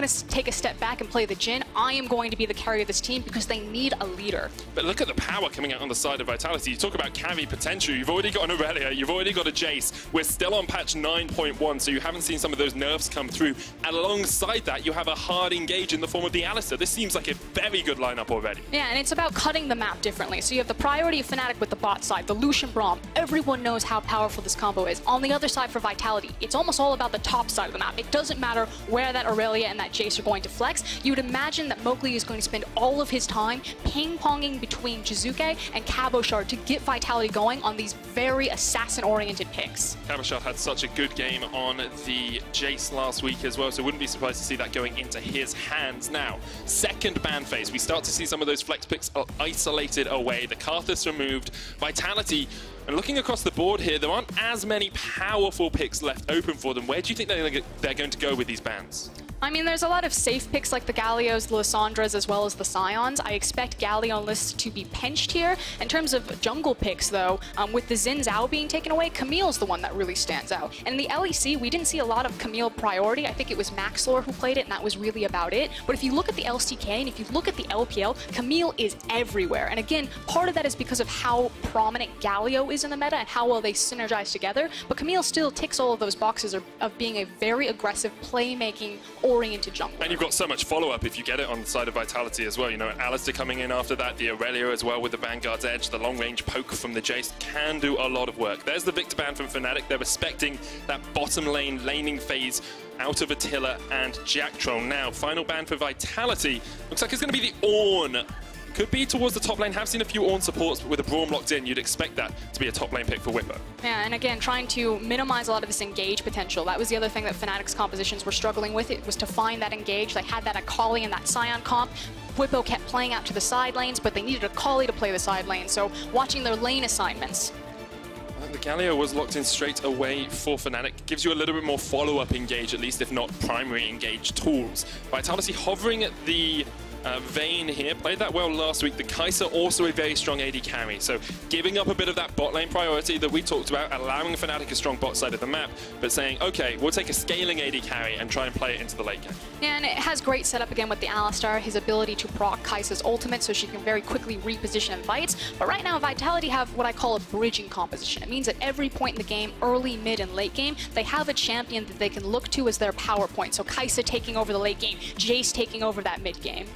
going to take a step back and play the Jhin. I am going to be the carry of this team because they need a leader. But look at the power coming out on the side of Vitality. You talk about carry potential. You've already got an Irelia. You've already got a Jayce. We're still on patch 9.1, so you haven't seen some of those nerfs come through. And alongside that, you have a hard engage in the form of the Alistar. This seems like a very good lineup already. Yeah, and it's about cutting the map differently. So you have the priority of Fnatic with the bot side, the Lucian Braum. Everyone knows how powerful this combo is. On the other side for Vitality, it's almost all about the top side of the map. It doesn't matter where that Irelia and that Jayce are going to flex. You would imagine that Mowgli is going to spend all of his time ping-ponging between Jiizuke and Cabochard to get Vitality going on these very assassin-oriented picks. Cabochard had such a good game on the Jayce last week as well, so wouldn't be surprised to see that going into his hands. Now, second ban phase, we start to see some of those flex picks isolated away. The Karthus removed. Vitality, and looking across the board here, there aren't as many powerful picks left open for them. Where do you think they're going to go with these bans? I mean, there's a lot of safe picks like the Galios, the Lissandras, as well as the Scions. I expect Galio lists to be pinched here. In terms of jungle picks, though, with the Xin Zhao being taken away, Camille's the one that really stands out. And in the LEC, we didn't see a lot of Camille priority. I think it was Maxlore who played it, and that was really about it. But if you look at the LCK and if you look at the LPL, Camille is everywhere. And again, part of that is because of how prominent Galio is in the meta and how well they synergize together. But Camille still ticks all of those boxes of being a very aggressive playmaking oriented jungler. And you've got so much follow-up if you get it on the side of Vitality as well. You know, Alistar coming in after that, the Irelia as well with the Vanguard's Edge, the long-range poke from the Jayce can do a lot of work. There's the Victor ban from Fnatic. They're respecting that bottom lane laning phase out of Attila and Jactroll. Now, final ban for Vitality. Looks like it's going to be the Ornn. Could be towards the top lane. Have seen a few Ornn supports, but with a Braum locked in, you'd expect that to be a top lane pick for Bwipo. Yeah, and again, trying to minimize a lot of this engage potential. That was the other thing that Fnatic's compositions were struggling with. It was to find that engage. They had that Akali and that Scion comp. Bwipo kept playing out to the side lanes, but they needed Akali to play the side lane. So watching their lane assignments. The Galio was locked in straight away for Fnatic. Gives you a little bit more follow-up engage, at least if not primary engage tools. Vitality hovering at the Vayne here, played that well last week. The Kaisa also a very strong AD carry, so giving up a bit of that bot lane priority that we talked about, allowing Fnatic a strong bot side of the map, but saying, okay, we'll take a scaling AD carry and try and play it into the late game. Yeah, and it has great setup again with the Alistar, his ability to proc Kaisa's ultimate so she can very quickly reposition and fights. But right now, Vitality have what I call a bridging composition. It means at every point in the game, early, mid, and late game, they have a champion that they can look to as their power point. So Kaisa taking over the late game, Jayce taking over that mid game.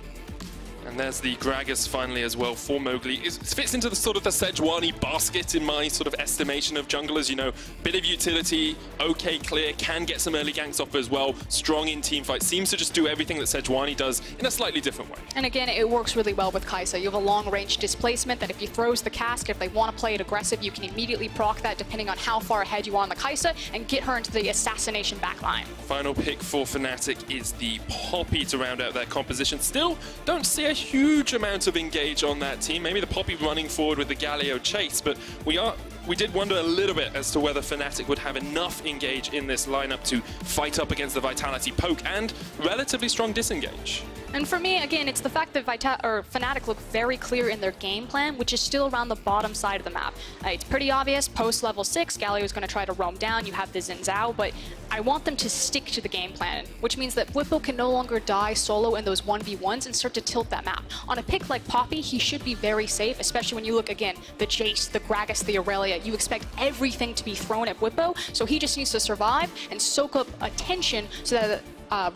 And there's the Gragas finally as well for Mowgli. It fits into the sort of the Sejuani basket in my sort of estimation of junglers. You know, bit of utility, okay clear, can get some early ganks off as well, strong in team fight, seems to just do everything that Sejuani does in a slightly different way. And again, it works really well with Kaisa. You have a long range displacement that if he throws the cask, if they want to play it aggressive, you can immediately proc that depending on how far ahead you are on the Kaisa and get her into the assassination backline. Final pick for Fnatic is the Poppy to round out their composition. Still don't see a huge amount of engage on that team. Maybe the Poppy running forward with the Galio chase, but we did wonder a little bit as to whether Fnatic would have enough engage in this lineup to fight up against the Vitality poke and relatively strong disengage. And for me, again, it's the fact that Fnatic look very clear in their game plan, which is still around the bottom side of the map. It's pretty obvious, post level 6, Galio is going to try to roam down, you have the Xin Zhao, but I want them to stick to the game plan, which means that Bwipo can no longer die solo in those 1v1s and start to tilt that map. On a pick like Poppy, he should be very safe, especially when you look, again, the Jayce, the Gragas, the Irelia. You expect everything to be thrown at Bwipo, so he just needs to survive and soak up attention so that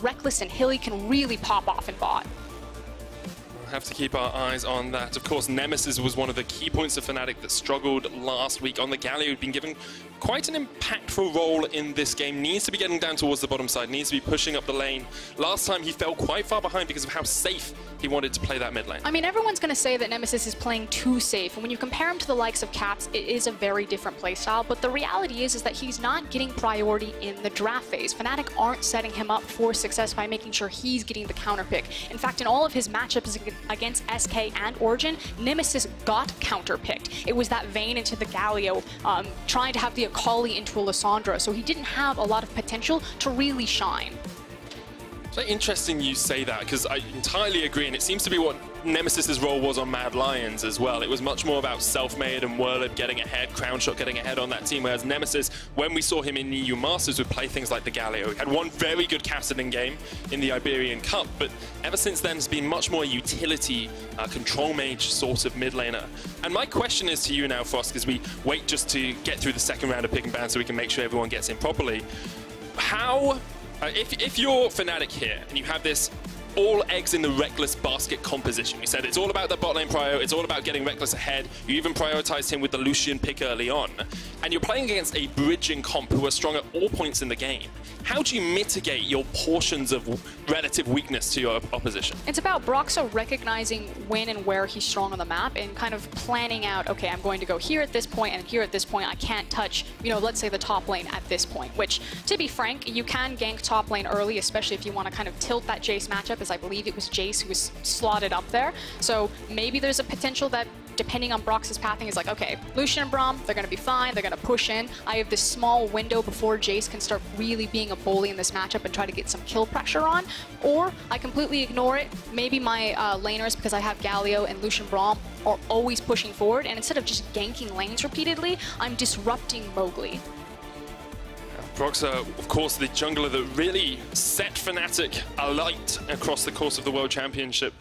Rekkles and Hilly can really pop off in bot. We'll have to keep our eyes on that. Of course, Nemesis was one of the key points of Fnatic that struggled last week on the Galio. He'd been given quite an impactful role in this game. Needs to be getting down towards the bottom side, needs to be pushing up the lane. Last time he fell quite far behind because of how safe he wanted to play that mid lane. I mean, everyone's going to say that Nemesis is playing too safe, and when you compare him to the likes of Caps, it is a very different playstyle, but the reality is that he's not getting priority in the draft phase. Fnatic aren't setting him up for success by making sure he's getting the counter pick. In fact, in all of his matchups against SK and Origin, Nemesis got counter picked. It was that Vayne into the Galio, trying to have the Akali into a Lissandra, so he didn't have a lot of potential to really shine. It's like interesting you say that, because I entirely agree, and it seems to be what Nemesis's role was on Mad Lions as well. It was much more about self-made and Whirlid getting ahead, Crownshot getting ahead on that team, whereas Nemesis, when we saw him in EU Masters, would play things like the Galio. He had one very good Cassidy game in the Iberian Cup, but ever since then has been much more a utility, control mage sort of mid laner. And my question is to you now, Frost, as we wait just to get through the second round of pick and ban so we can make sure everyone gets in properly. How... if you're Fnatic here and you have this all eggs in the Rekkles basket composition, you said it's all about the bot lane prio, it's all about getting Rekkles ahead, you even prioritized him with the Lucian pick early on, and you're playing against a bridging comp who are strong at all points in the game. How do you mitigate your portions of relative weakness to your opposition? It's about Broxah recognizing when and where he's strong on the map and kind of planning out, okay, I'm going to go here at this point and here at this point. I can't touch, you know, let's say the top lane at this point, which, to be frank, you can gank top lane early, especially if you want to kind of tilt that Jayce matchup, as I believe it was Jayce who was slotted up there. So maybe there's a potential that, depending on Broxah's pathing, is like, okay, Lucian and Braum, they're going to be fine, they're going to push in. I have this small window before Jayce can start really being a bully in this matchup and try to get some kill pressure on. Or I completely ignore it. Maybe my laners, because I have Galio and Lucian Braum, are always pushing forward, and instead of just ganking lanes repeatedly, I'm disrupting Mowgli. Broxah, of course, the jungler that really set Fnatic alight across the course of the World Championship.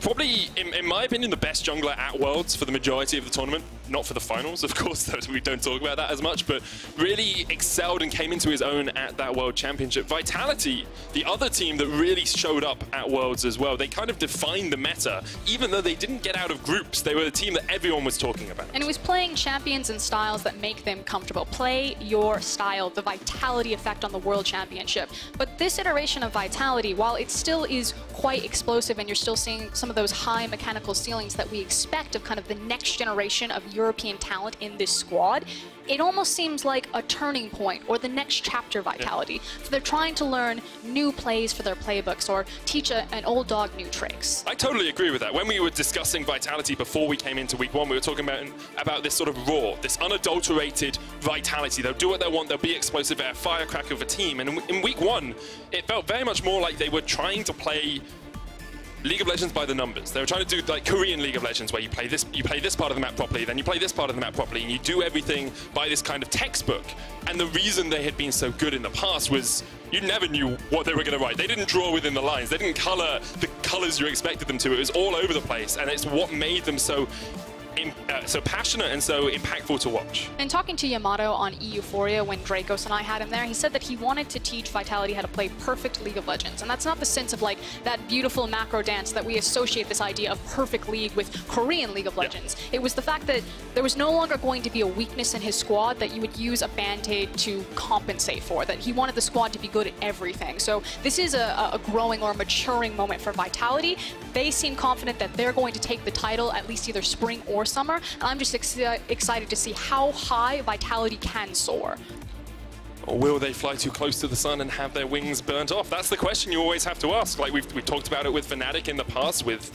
Probably, in my opinion, the best jungler at Worlds for the majority of the tournament. Not for the finals, of course, we don't talk about that as much, but really excelled and came into his own at that World Championship. Vitality, the other team that really showed up at Worlds as well, they kind of defined the meta. Even though they didn't get out of groups, they were the team that everyone was talking about. And it was playing champions and styles that make them comfortable. Play your style, the Vitality effect on the World Championship. But this iteration of Vitality, while it still is quite explosive and you're still seeing some of those high mechanical ceilings that we expect of kind of the next generation of European talent in this squad, it almost seems like a turning point or the next chapter Vitality. So they're trying to learn new plays for their playbooks or teach an old dog new tricks. I totally agree with that. When we were discussing Vitality before we came into week one, we were talking about this sort of raw, this unadulterated Vitality. They'll do what they want, they'll be explosive, they're a firecracker of a team. And in week one, it felt very much more like they were trying to play League of Legends by the numbers. They were trying to do like Korean League of Legends, where you play this part of the map properly, then you play this part of the map properly, and you do everything by this kind of textbook. And the reason they had been so good in the past was you never knew what they were going to write. They didn't draw within the lines. They didn't color the colors you expected them to. It was all over the place, and it's what made them so passionate and so impactful to watch. And talking to Yamato on Euphoria when Dracos and I had him there, he said that he wanted to teach Vitality how to play perfect League of Legends. And that's not the sense of like that beautiful macro dance that we associate this idea of perfect league with Korean League of Legends. It was the fact that there was no longer going to be a weakness in his squad that you would use a band-aid to compensate for, that he wanted the squad to be good at everything. So this is a growing or maturing moment for Vitality. They seem confident that they're going to take the title at least either spring or summer, and I'm just excited to see how high Vitality can soar. Or will they fly too close to the sun and have their wings burnt off? That's the question you always have to ask. Like we've talked about it with Fnatic in the past, with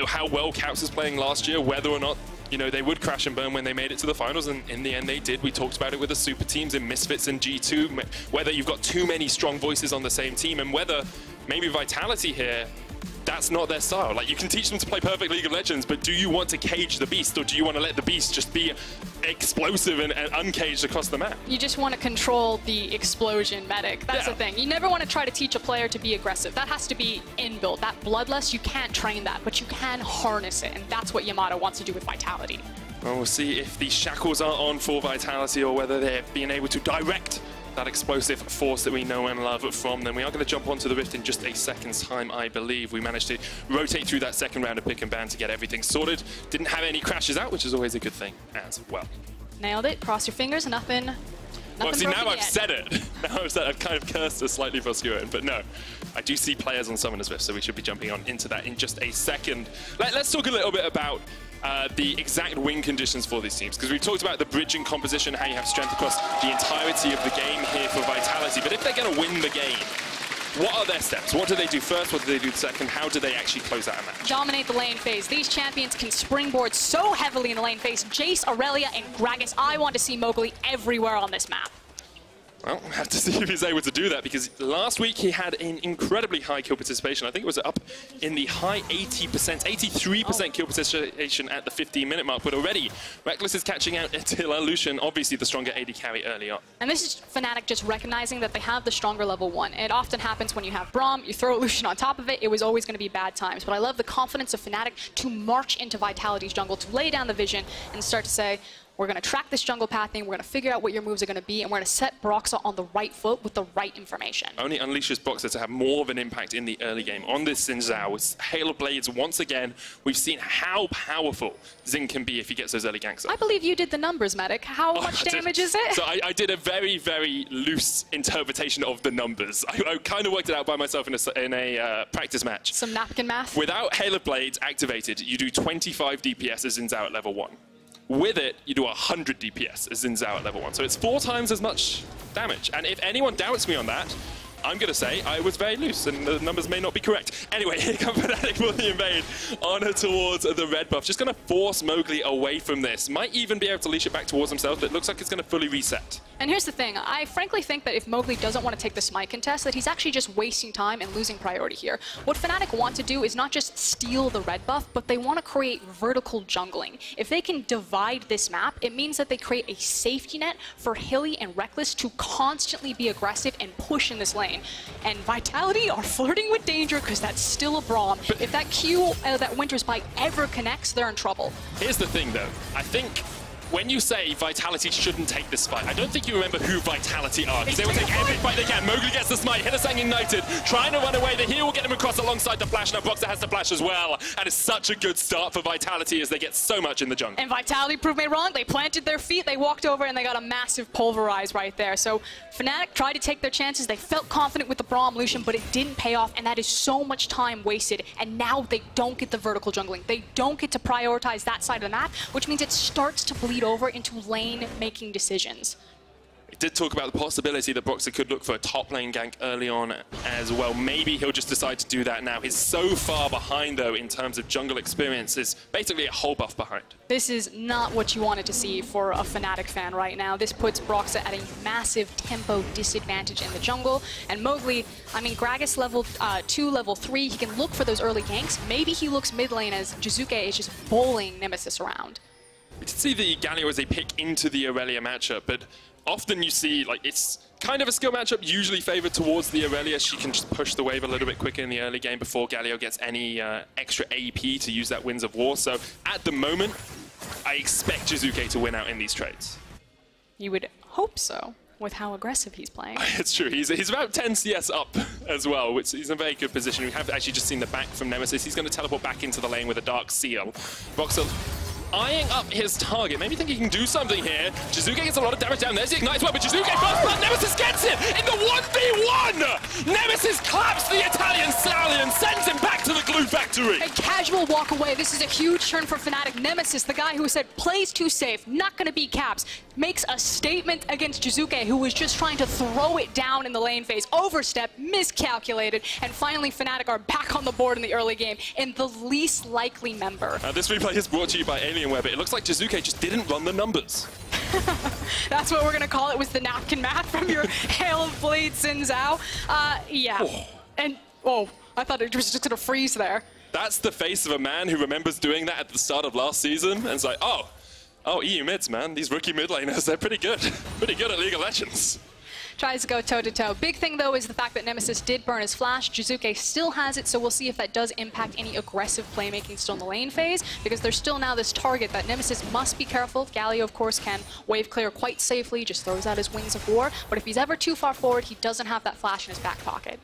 how well Caps was playing last year, whether or not, you know, they would crash and burn when they made it to the finals, and in the end they did. We talked about it with the super teams in Misfits and G2, whether you've got too many strong voices on the same team, and whether maybe Vitality here, that's not their style. Like, you can teach them to play perfect League of Legends, but do you want to cage the beast, or do you want to let the beast just be explosive and uncaged across the map? You just want to control the explosion medic. That's the thing. You never want to try to teach a player to be aggressive. That has to be inbuilt. That bloodlust, you can't train that, but you can harness it, and that's what Yamato wants to do with Vitality. Well, we'll see if the shackles are on for Vitality or whether they're being able to direct that explosive force that we know and love from them. We are going to jump onto the Rift in just a second's time, I believe. We managed to rotate through that second round of pick and ban to get everything sorted. Didn't have any crashes out, which is always a good thing as well. Nailed it. Cross your fingers. Nothing well, see, now I've yet. said it. Now I've kind of cursed it slightly for Skewer, but no. I do see players on Summoner's Rift, so we should be jumping on into that in just a second. Let's talk a little bit about the exact win conditions for these teams, because we've talked about the bridging composition, how you have strength across the entirety of the game here for Vitality. But if they're going to win the game, what are their steps? What do they do first? What do they do second? How do they actually close out a match? Dominate the lane phase. These champions can springboard so heavily in the lane phase. Jayce, Irelia, and Gragas. I want to see Mowgli everywhere on this map. Well, we'll have to see if he's able to do that, because last week he had an incredibly high kill participation. I think it was up in the high 80%, 83% kill participation at the 15-minute mark. But already, Rekkles is catching out Attila, Lucian, obviously the stronger AD carry early on. And this is Fnatic just recognizing that they have the stronger level 1. It often happens when you have Braum, you throw Lucian on top of it, it was always going to be bad times. But I love the confidence of Fnatic to march into Vitality's jungle, to lay down the vision and start to say, we're going to track this jungle pathing, we're going to figure out what your moves are going to be, and we're going to set Broxah on the right foot with the right information. Only unleashes Broxah to have more of an impact in the early game on this Xin Zhao. With Hail of Blades, once again, we've seen how powerful Xin can be if he gets those early ganks up. I believe you did the numbers, Medic. How much damage is it? So I did a very, very loose interpretation of the numbers. I kind of worked it out by myself in a practice match. Some napkin math? Without Hail of Blades activated, you do 25 DPS as Xin Zhao at level 1. With it, you do 100 DPS as Xin Zhao at level 1. So it's 4 times as much damage. And if anyone doubts me on that, I'm going to say I was very loose, and the numbers may not be correct. Anyway, here comes Fnatic for the invade. Honor towards the red buff. Just going to force Mowgli away from this. Might even be able to leash it back towards himself, but it looks like it's going to fully reset. And here's the thing. I frankly think that if Mowgli doesn't want to take the smite contest, that he's actually just wasting time and losing priority here. What Fnatic want to do is not just steal the red buff, but they want to create vertical jungling. If they can divide this map, it means that they create a safety net for Hilly and Rekkles to constantly be aggressive and push in this lane. And Vitality are flirting with danger because that's still a Braum. But if that Q, that Winter's Bite ever connects, they're in trouble. Here's the thing, though. I think when you say Vitality shouldn't take this fight, I don't think you remember who Vitality are, because they will take every fight they can. Mowgli gets the smite, Hylissang ignited, trying to run away. The heal will get him across alongside the flash. Now Broxah has the flash as well, and it's such a good start for Vitality as they get so much in the jungle. And Vitality proved me wrong. They planted their feet, they walked over, and they got a massive pulverize right there. So Fnatic tried to take their chances. They felt confident with the Braum Lucian, but it didn't pay off, and that is so much time wasted. And now they don't get the vertical jungling. They don't get to prioritize that side of the map, which means it starts to bleed over into lane-making decisions. We did talk about the possibility that Broxah could look for a top lane gank early on as well. Maybe he'll just decide to do that now. He's so far behind, though, in terms of jungle experience. Is basically a whole buff behind. This is not what you wanted to see for a Fnatic fan right now. This puts Broxah at a massive tempo disadvantage in the jungle. And Mowgli, I mean, Gragas level 2, level 3, he can look for those early ganks. Maybe he looks mid lane as Jiizuke is just bowling Nemesis around. We did see the Galio as a pick into the Irelia matchup, but often you see, like, it's kind of a skill matchup, usually favored towards the Irelia. She can just push the wave a little bit quicker in the early game before Galio gets any extra AP to use that Winds of War. So at the moment, I expect Jiizuke to win out in these trades. You would hope so, with how aggressive he's playing. It's true. He's about 10 CS up as well, which is in a very good position. We have actually just seen the back from Nemesis. He's going to teleport back into the lane with a Dark Seal. Broxah eyeing up his target. Maybe think he can do something here. Jiizuke gets a lot of damage down. There's the Ignite as well, but Jiizuke first blood. Nemesis gets it in the 1v1! Nemesis claps the Italian stallion, sends him back to the glue factory. A casual walk away. This is a huge turn for Fnatic. Nemesis, the guy who said plays too safe, not going to beat Caps, makes a statement against Jiizuke, who was just trying to throw it down in the lane phase. Overstep, miscalculated, and finally Fnatic are back on the board in the early game in the least likely member. This replay is brought to you by Alienware, but it looks like Jiizuke just didn't run the numbers. That's what we're going to call it, was the napkin math from your Hail of Blades Xin Zhao. Yeah. Oh. And, oh, I thought it was just going to freeze there. That's the face of a man who remembers doing that at the start of last season, and it's like, oh, EU mids, man. These rookie mid laners, they're pretty good. Pretty good at League of Legends. Tries to go toe-to-toe. Big thing, though, is the fact that Nemesis did burn his flash. Jiizuke still has it, so we'll see if that does impact any aggressive playmaking still in the lane phase, because there's still now this target that Nemesis must be careful. Galio, of course, can wave clear quite safely, just throws out his Wings of War, but if he's ever too far forward, he doesn't have that flash in his back pocket.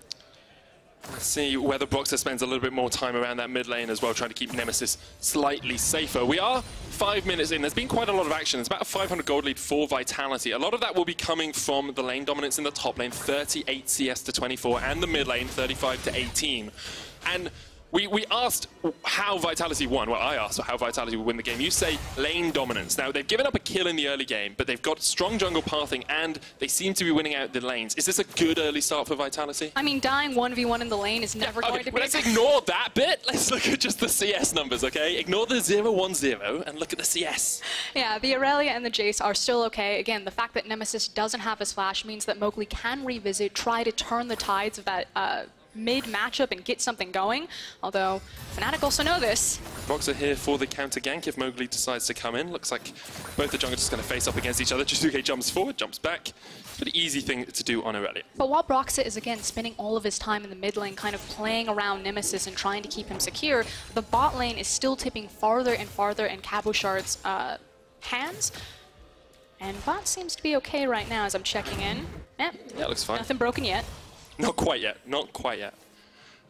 Let's see whether Broxah spends a little bit more time around that mid lane as well, trying to keep Nemesis slightly safer. We are 5 minutes in. There's been quite a lot of action. It's about a 500 gold lead for Vitality. A lot of that will be coming from the lane dominance in the top lane, 38 CS to 24, and the mid lane, 35 to 18. And We asked how Vitality won. Well, I asked how Vitality would win the game. You say lane dominance. Now, they've given up a kill in the early game, but they've got strong jungle pathing, and they seem to be winning out the lanes. Is this a good early start for Vitality? I mean, dying 1v1 in the lane is never going to be... Let's ignore that bit. Let's look at just the CS numbers, okay? Ignore the 0-1-0 and look at the CS. Yeah, the Irelia and the Jayce are still okay. Again, the fact that Nemesis doesn't have his flash means that Mowgli can revisit, try to turn the tides of that mid-matchup and get something going, although Fnatic also know this. Broxah here for the counter gank if Mowgli decides to come in. Looks like both the junglers just going to face up against each other. Jiizuke jumps forward, jumps back. Pretty easy thing to do on Irelia. But while Broxah is again spending all of his time in the mid lane kind of playing around Nemesis and trying to keep him secure, the bot lane is still tipping farther and farther in Cabochard's hands. And bot seems to be okay right now as I'm checking in. Yeah, looks fine. Nothing broken yet. Not quite yet, not quite yet.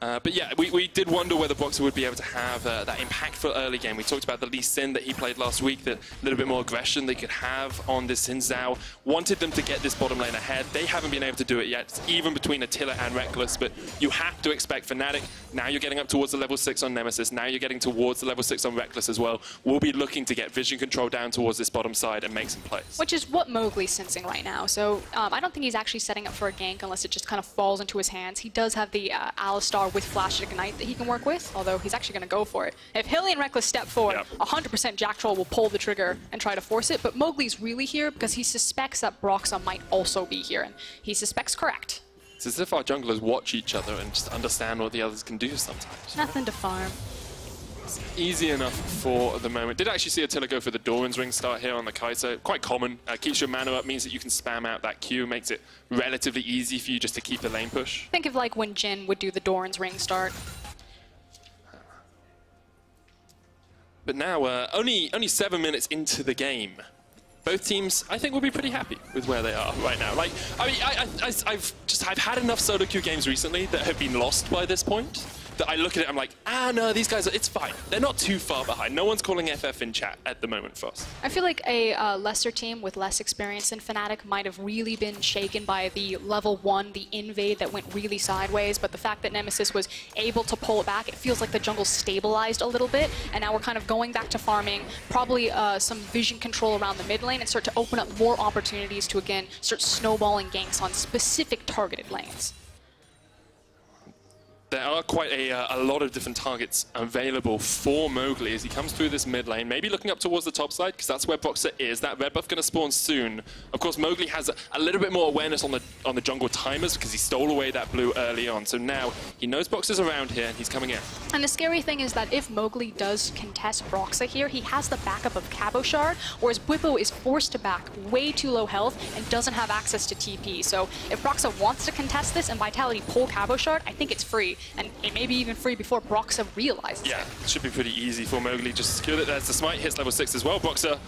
But yeah, we did wonder whether Broxah would be able to have that impactful early game. We talked about the Lee Sin that he played last week, the little bit more aggression they could have on this Xin Zhao. Wanted them to get this bottom lane ahead. They haven't been able to do it yet. It's even between Attila and Rekkles, but you have to expect Fnatic. Now you're getting up towards the level 6 on Nemesis. Now you're getting towards the level 6 on Rekkles as well. We'll be looking to get vision control down towards this bottom side and make some plays. Which is what Mowgli's sensing right now. So I don't think he's actually setting up for a gank unless it just kind of falls into his hands. He does have the Alistar with Flash Ignite that he can work with, although he's actually going to go for it. If Hyli and Rekkles step forward, 100% Jactroll will pull the trigger and try to force it, but Mowgli's really here because he suspects that Broxah might also be here, and he suspects correct. It's as if our junglers watch each other and just understand what the others can do sometimes. Nothing to farm. It's easy enough for the moment. Did actually see Attila go for the Doran's Ring start here on the Kaisa. Quite common. Keeps your mana up, means that you can spam out that Q, makes it relatively easy for you just to keep the lane push. Think of like when Jin would do the Doran's Ring start. But now, only 7 minutes into the game, both teams, I think, will be pretty happy with where they are right now. Like, I mean, I've had enough solo queue games recently that have been lost by this point that I look at it, I'm like, no, these guys, it's fine. They're not too far behind. No one's calling FF in chat at the moment for us. I feel like a lesser team with less experience than Fnatic might have really been shaken by the level 1, the invade that went really sideways, but the fact that Nemesis was able to pull it back, it feels like the jungle stabilized a little bit, and now we're kind of going back to farming, probably some vision control around the mid lane, and start to open up more opportunities to, again, start snowballing ganks on specific targeted lanes. There are quite a lot of different targets available for Mowgli as he comes through this mid lane, maybe looking up towards the top side, because that's where Broxah is. That red buff going to spawn soon. Of course, Mowgli has a little bit more awareness on the jungle timers because he stole away that blue early on. So now he knows Broxah's around here and he's coming in. And the scary thing is that if Mowgli does contest Broxah here, he has the backup of Cabochard, whereas Bwipo is forced to back way too low health and doesn't have access to TP. So if Broxah wants to contest this and Vitality pull Cabochard, I think it's free. And it may be even free before Broxah realizes it. It should be pretty easy for Mowgli. Just secure that there's the smite, hits level 6 as well. Broxah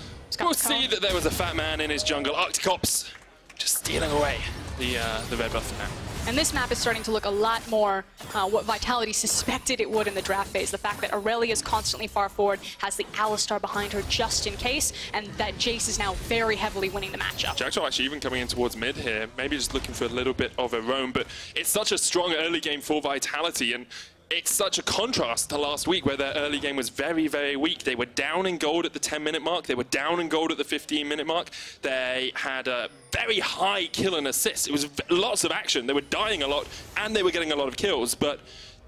will see that there was a fat man in his jungle. Arcticops just stealing away the red buff now. And this map is starting to look a lot more what Vitality suspected it would in the draft phase. The fact that Irelia is constantly far forward, has the Alistar behind her just in case, and that Jayce is now very heavily winning the matchup. Jactroll actually even coming in towards mid here, maybe just looking for a little bit of a roam, but it's such a strong early game for Vitality, and it's such a contrast to last week where their early game was very, very weak. They were down in gold at the 10-minute mark. They were down in gold at the 15-minute mark. They had a very high kill and assist. It was lots of action. They were dying a lot, and they were getting a lot of kills. But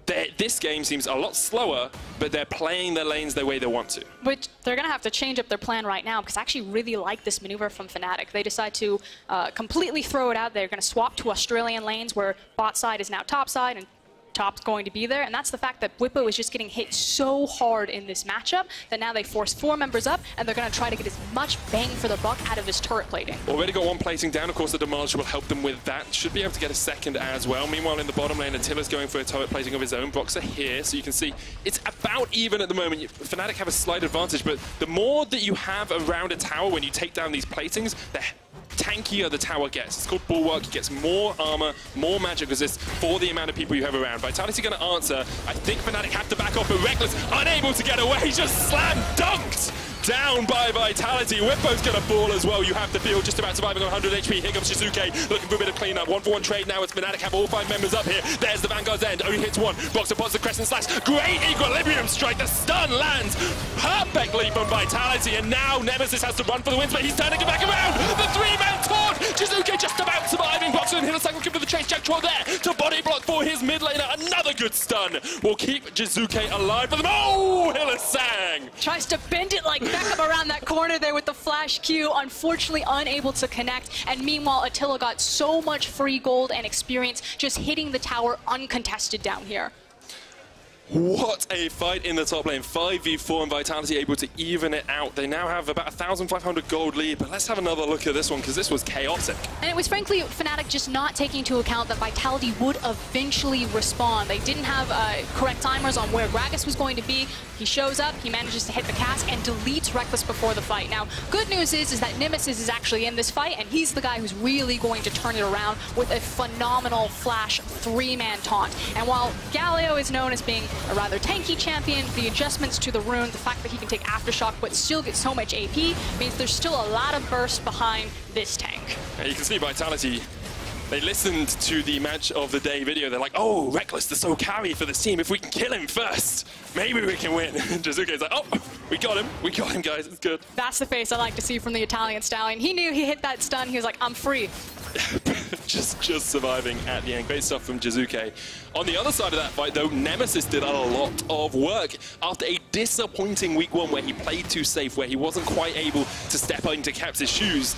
this game seems a lot slower, but they're playing their lanes the way they want to. Which they're going to have to change up their plan right now, because I actually really like this maneuver from Fnatic. They decide to completely throw it out. They're going to swap to Australian lanes where bot side is now top side, and top's going to be there, and that's the fact that Bwipo is just getting hit so hard in this matchup that now they force 4 members up, and they're going to try to get as much bang for the buck out of this turret plating. Already got one plating down. Of course, the Demolisher will help them with that. Should be able to get a second as well. Meanwhile, in the bottom lane, Attila's going for a turret plating of his own. Broxah here, so you can see it's about even at the moment. Fnatic have a slight advantage, but the more that you have around a tower when you take down these platings, the tankier the tower gets. It's called Bulwark. It gets more armor, more magic resist for the amount of people you have around. Vitality going to answer. I think Fnatic have to back off, but Rekkles unable to get away. Just slam dunked down by Vitality. Bwipo's gonna fall as well. You have to feel just about surviving on 100 HP. Here comes Jiizuke looking for a bit of cleanup. 1-for-1 trade now as Fnatic have all 5 members up here. There's the Vanguard's end. Only hits one. Broxah pots the crescent slash. Great equilibrium strike. The stun lands perfectly from Vitality. And now Nemesis has to run for the wins, but he's turning it back around. The 3-man taunt. Jiizuke just about surviving. Broxah and Hylissang looking for the chase. Jactroll there to body block for his mid laner. Another good stun will keep Jiizuke alive for them. Oh, Hylissang! Tries to bend it like Beckham around that corner there with the flash Q. Unfortunately unable to connect. And meanwhile, Attila got so much free gold and experience just hitting the tower uncontested down here. What a fight in the top lane. 5v4 and Vitality able to even it out. They now have about 1,500 gold lead, but let's have another look at this one because this was chaotic. And it was frankly Fnatic just not taking into account that Vitality would eventually respawn. They didn't have correct timers on where Gragas was going to be. He shows up, he manages to hit the cast and deletes Rekkles before the fight. Now, good news is that Nemesis is actually in this fight, and he's the guy who's really going to turn it around with a phenomenal flash 3-man taunt. And while Galio is known as being a rather tanky champion, the adjustments to the rune, the fact that he can take Aftershock but still get so much AP, means there's still a lot of burst behind this tank. And you can see Vitality, they listened to the match of the day video. They're like, oh, Rekkles, the sole carry for this team. If we can kill him first, maybe we can win. Jiizuke's like, oh, we got him, guys, it's good. That's the face I like to see from the Italian stallion. He knew he hit that stun, he was like, I'm free. just surviving at the end. Great stuff from Jiizuke. On the other side of that fight, though, Nemesis did a lot of work after a disappointing week 1 where he played too safe, where he wasn't quite able to step into Cap's shoes.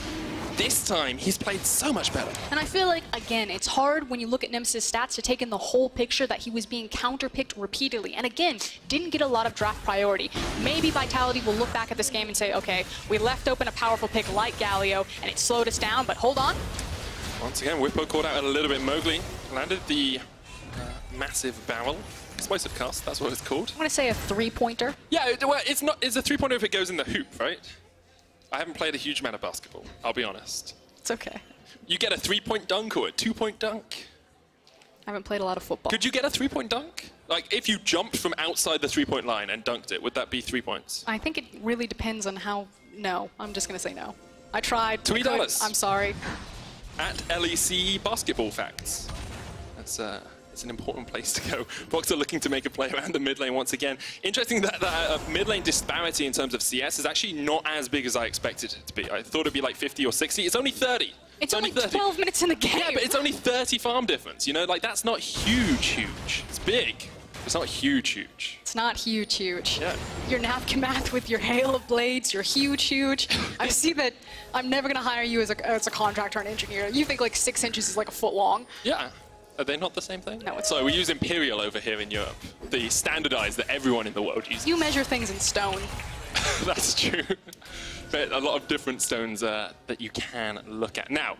This time, he's played so much better. And I feel like, again, it's hard when you look at Nemesis' stats to take in the whole picture that he was being counterpicked repeatedly. And again, didn't get a lot of draft priority. Maybe Vitality will look back at this game and say, okay, we left open a powerful pick like Galio, and it slowed us down, but hold on. Once again, Bwipo caught out a little bit. Mowgli landed the massive barrel. Explosive cast, that's what it's called. I'm going to say a 3-pointer. Yeah, well, it's a 3-pointer if it goes in the hoop, right? I haven't played a huge amount of basketball, I'll be honest. It's okay. You get a 3-point dunk or a 2-point dunk? I haven't played a lot of football. Could you get a 3-point dunk? Like, if you jumped from outside the 3-point line and dunked it, would that be 3 points? I think it really depends on how... No, I'm just going to say no. I tried. $3. I'm sorry. At LEC Basketball Facts. That's it's an important place to go. Broxah looking to make a play around the mid lane once again. Interesting that mid lane disparity in terms of CS is actually not as big as I expected it to be. I thought it'd be like 50 or 60. It's only 30. It's only 12 minutes in the game. Yeah, but it's only 30 farm difference. You know, like that's not huge. It's big. It's not huge. It's not huge. Yeah. Your napkin math with your hail of blades, you're huge. I see that I'm never going to hire you as a contractor and engineer. You think like 6 inches is like a foot long? Yeah. Are they not the same thing? No, it's so we use Imperial over here in Europe, the standardized that everyone in the world uses. You measure things in stone. That's true. But a lot of different stones that you can look at. Now,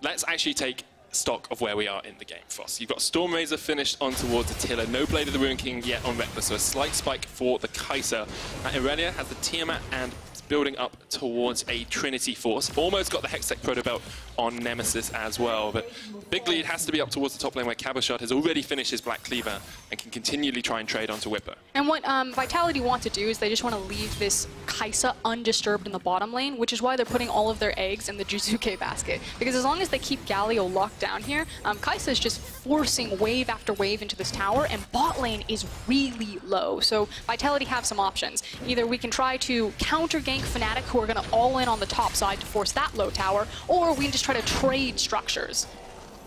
let's actually take stock of where we are in the game, Foss. You've got Stormrazor finished on towards Attila. No Blade of the Ruin King yet on Rekkles, so a slight spike for the Kaisa. Irelia has the Tiamat and building up towards a Trinity Force. Almost got the Hextech Proto Belt on Nemesis as well, but big lead has to be up towards the top lane where Cabochard has already finished his Black Cleaver and can continually try and trade onto Bwipo. And what Vitality want to do is they just want to leave this Kaisa undisturbed in the bottom lane, which is why they're putting all of their eggs in the Jiizuke basket. Because as long as they keep Galio locked down here, Kaisa is just forcing wave after wave into this tower, and bot lane is really low. So Vitality have some options. Either we can try to counter gank Fnatic, who are going to all in on the top side to force that low tower, or we can just try to trade structures.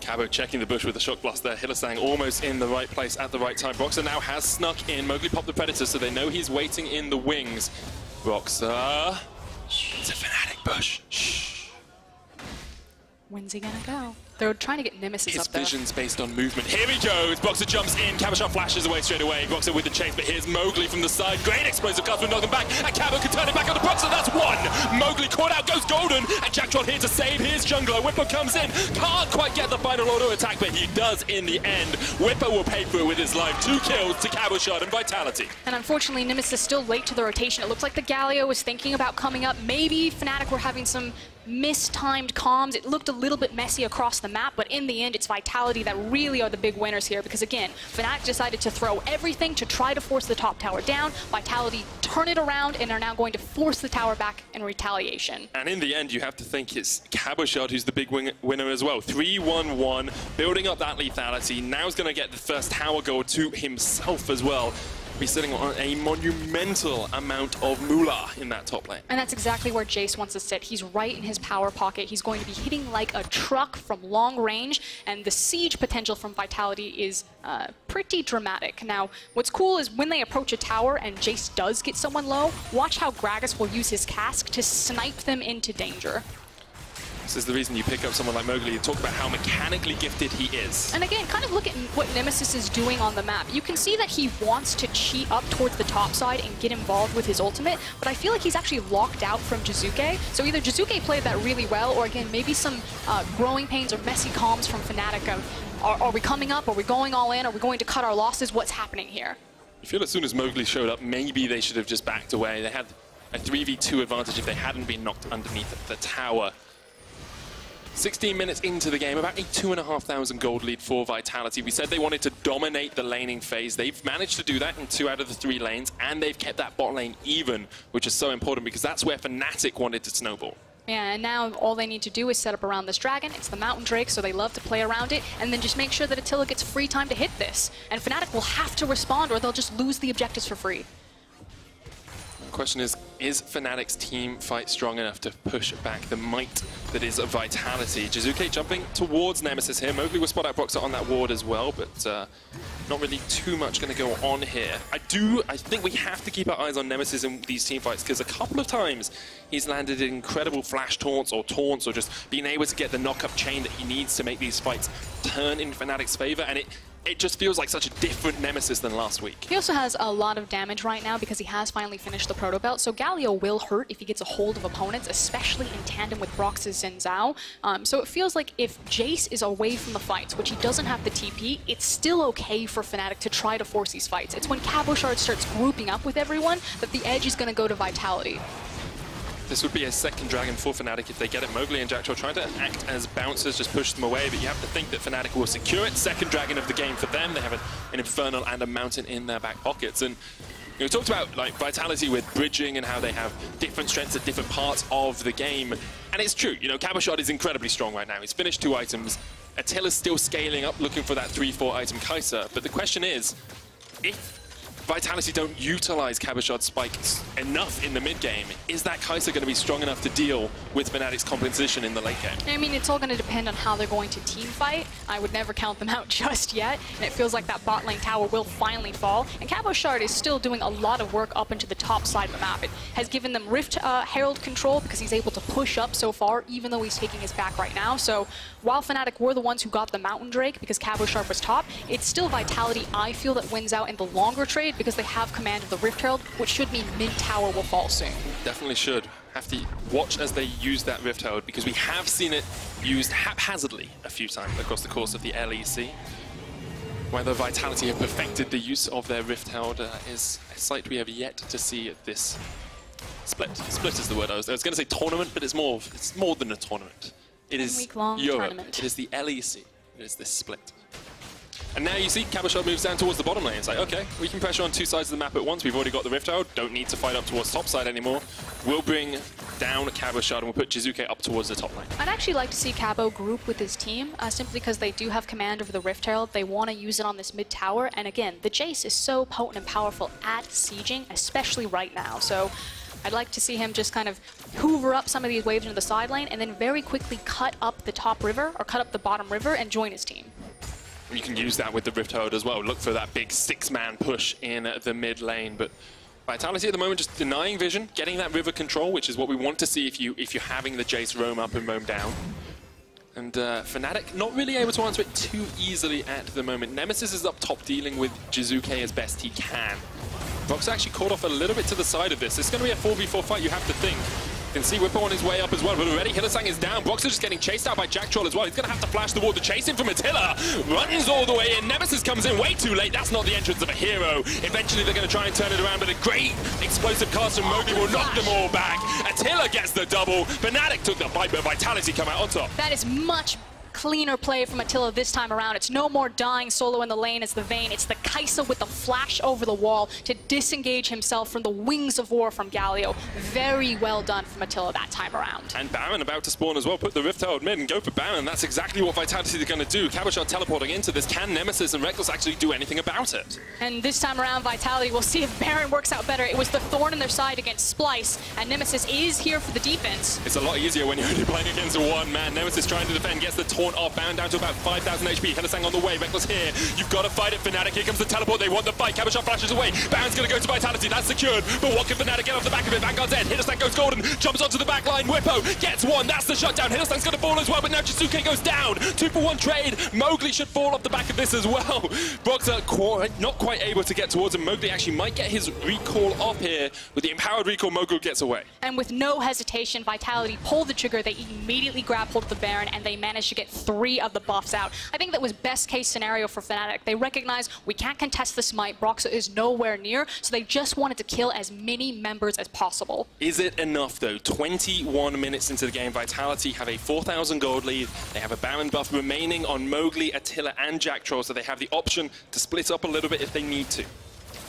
Cabo checking the bush with a shock blast there. Hylissang almost in the right place at the right time. Broxah now has snuck in. Mowgli popped the Predator, so they know he's waiting in the wings. Broxah. It's a Fnatic bush. Shh. When's he gonna go? They're trying to get Nemesis His up there. vision's based on movement. Here he goes. Broxah jumps in. Cabochard flashes away straight away. Broxah with the chase, but here's Mowgli from the side. Great explosive cast will knock him back. And Cabo can turn it back onto Broxah. That's one. Mowgli caught out, goes golden. And Jactroll here to save his jungler. Bwipo comes in. Can't quite get the final auto attack, but he does in the end. Bwipo will pay for it with his life. 2 kills to Cabochard and Vitality. And unfortunately, Nemesis is still late to the rotation. It looks like the Galio was thinking about coming up. Maybe Fnatic were having some mistimed comms. It looked a little bit messy across the map, but in the end, it's Vitality that really are the big winners here because, again, Fnatic decided to throw everything to try to force the top tower down. Vitality turn it around and are now going to force the tower back in retaliation. And in the end, you have to think it's Cabochard who's the big winner as well. 3-1-1, building up that lethality. Now he's going to get the first tower goal to himself as well. Be sitting on a monumental amount of moolah in that top lane. And that's exactly where Jayce wants to sit. He's right in his power pocket. He's going to be hitting like a truck from long range, and the siege potential from Vitality is pretty dramatic. Now, what's cool is when they approach a tower and Jayce does get someone low, watch how Gragas will use his cask to snipe them into danger. This is the reason you pick up someone like Mowgli to talk about how mechanically gifted he is. And again, kind of look at what Nemesis is doing on the map. You can see that he wants to cheat up towards the top side and get involved with his ultimate, but I feel like he's actually locked out from Jiizuke. So either Jiizuke played that really well, or again, maybe some growing pains or messy comms from Fnatic of, are we coming up? Are we going all in? Are we going to cut our losses? What's happening here? I feel as soon as Mowgli showed up, maybe they should have just backed away. They had a 3v2 advantage if they hadn't been knocked underneath the tower. 16 minutes into the game, about a 2,500 gold lead for Vitality. We said they wanted to dominate the laning phase. They've managed to do that in 2 out of the 3 lanes, and they've kept that bot lane even, which is so important because that's where Fnatic wanted to snowball. Yeah, and now all they need to do is set up around this dragon. It's the Mountain Drake, so they love to play around it, and then just make sure that Attila gets free time to hit this. And Fnatic will have to respond, or they'll just lose the objectives for free. The question is Fnatic's team fight strong enough to push back the might that is Vitality? Jiizuke jumping towards Nemesis here. Mowgli will spot out Broxah on that ward as well, but not really too much going to go on here. I think we have to keep our eyes on Nemesis in these team fights because a couple of times he's landed incredible flash taunts or just being able to get the knock-up chain that he needs to make these fights turn in Fnatic's favor, and it just feels like such a different Nemesis than last week. He also has a lot of damage right now because he has finally finished the Proto Belt, so Galio will hurt if he gets a hold of opponents, especially in tandem with Broxah's Xin Zhao. So it feels like if Jayce is away from the fights, which he doesn't have the TP, it's still okay for Fnatic to try to force these fights. It's when Cabochard starts grouping up with everyone that the edge is going to go to Vitality. This would be a second dragon for Fnatic if they get it. Mowgli and Jactroll trying to act as bouncers, just push them away, but you have to think that Fnatic will secure it. Second dragon of the game for them. They have an Infernal and a Mountain in their back pockets. And we talked about like Vitality with bridging and how they have different strengths at different parts of the game. And it's true, Cabochard is incredibly strong right now. He's finished 2 items. Attila's still scaling up, looking for that 3-4 item Kaisa. But the question is, if Vitality don't utilize Cabochard's spikes enough in the mid-game, is that Kaisa going to be strong enough to deal with Fnatic's composition in the late game? I mean, it's all going to depend on how they're going to team fight. I would never count them out just yet, and it feels like that bot lane tower will finally fall. And Cabochard is still doing a lot of work up into the top side of the map. It has given them Rift Herald control because he's able to push up so far, even though he's taking his back right now. So while Fnatic were the ones who got the Mountain Drake because Cabochard was top, it's still Vitality, I feel, that wins out in the longer trade because they have command of the Rift Herald, which should mean mid-tower will fall soon. Definitely should. Have to watch as they use that Rift Herald because we have seen it used haphazardly a few times across the course of the LEC. Whether Vitality have perfected the use of their Rift Herald is a sight we have yet to see at this split. Split is the word I was going to say tournament, but it's more than a tournament. It is week-long Europe. Tournament. It is the LEC. It is this split. And now you see Cabochard moves down towards the bottom lane. It's like, okay, we can pressure on 2 sides of the map at once. We've already got the Rift Herald. Don't need to fight up towards top side anymore. We'll bring down Cabochard and we'll put Jiizuke up towards the top lane. I'd actually like to see Cabo group with his team, simply because they do have command over the Rift Herald. They want to use it on this mid tower. And again, the Jayce is so potent and powerful at sieging, especially right now. So I'd like to see him just kind of hoover up some of these waves into the side lane and then very quickly cut up the top river or cut up the bottom river and join his team. You can use that with the Rift Herald as well. Look for that big 6-man push in the mid lane. But Vitality at the moment just denying vision, getting that river control, which is what we want to see if you're having the Jayce roam up and roam down. And Fnatic not really able to answer it too easily at the moment. Nemesis is up top dealing with Jiizuke as best he can. Broxah actually caught off a little bit to the side of this. It's going to be a 4v4 fight, you have to think. You can see Bwipo on his way up as well, but already Hylissang is down. Broxah just getting chased out by Jactroll as well. He's going to have to flash the wall to chase him from Attila. Runs all the way in. Nemesis comes in way too late. That's not the entrance of a hero. Eventually they're going to try and turn it around, but a great explosive cast from Mowgli will knock them all back. Attila gets the double. Fnatic took the fight, but Vitality come out on top. That is much cleaner play from Attila this time around. It's no more dying solo in the lane as the Vayne. It's the Kaisa with the flash over the wall to disengage himself from the wings of war from Galio. Very well done from Attila that time around. And Baron about to spawn as well. Put the Rift Herald mid and go for Baron. That's exactly what Vitality are going to do. Cabochard teleporting into this. Can Nemesis and Rekkles actually do anything about it? And this time around, Vitality, we'll see if Baron works out better. It was the thorn in their side against Splice, and Nemesis is here for the defense. It's a lot easier when you're only playing against a one-man. Nemesis trying to defend, gets the taunt off. Baron down to about 5,000 HP. Hylissang on the way. Rekkles here. You've got to fight it, Fnatic. Here comes the teleport. They want the fight. Cabochard flashes away. Baron's going to go to Vitality. That's secured. But what can Fnatic get off the back of it? Vanguard's dead. Hylissang goes golden. Jumps onto the back line. Bwipo gets one. That's the shutdown. Hylissang's going to fall as well, but now Jiizuke goes down. 2-for-1 trade. Mowgli should fall off the back of this as well. Broxah not quite able to get towards him. Mowgli actually might get his recall off here. With the empowered recall, Mowgli gets away. And with no hesitation, Vitality pull the trigger. They immediately grab hold of the Baron, and they manage to get 3 of the buffs out. I think that was best case scenario for Fnatic. They recognize we can't contest the smite. Broxah is nowhere near, so they just wanted to kill as many members as possible. Is it enough though? 21 minutes into the game, Vitality have a 4,000 gold lead. They have a Baron buff remaining on Mowgli, Attila, and Jactroll, so they have the option to split up a little bit if they need to.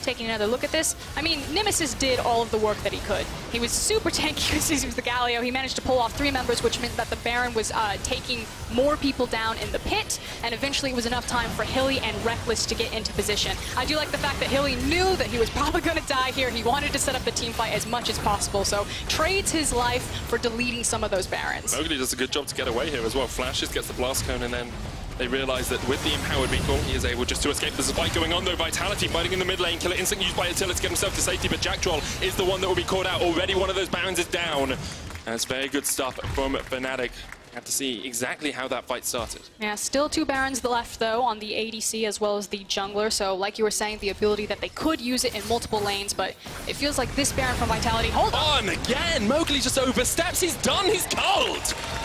Taking another look at this, I mean, Nemesis did all of the work that he could. He was super tanky because he was the Galio. He managed to pull off 3 members, which meant that the Baron was taking more people down in the pit, and eventually it was enough time for Hilly and Rekkles to get into position. I do like the fact that Hilly knew that he was probably going to die here. He wanted to set up the team fight as much as possible, so trades his life for deleting some of those Barons. Mowgli does a good job to get away here as well. Flashes, gets the blast cone, and then they realize that with the empowered recall, he is able just to escape. There's a fight going on though. Vitality fighting in the mid lane. Killer instinct used by Attila to get himself to safety, but Jactroll is the one that will be caught out. Already one of those Barons is down. And it's very good stuff from Fnatic. Have to see exactly how that fight started. Yeah, still 2 Barons left though on the ADC as well as the jungler. So like you were saying, the ability that they could use it in multiple lanes, but it feels like this Baron from Vitality. Hold on again. Mowgli just oversteps. He's done. He's cold.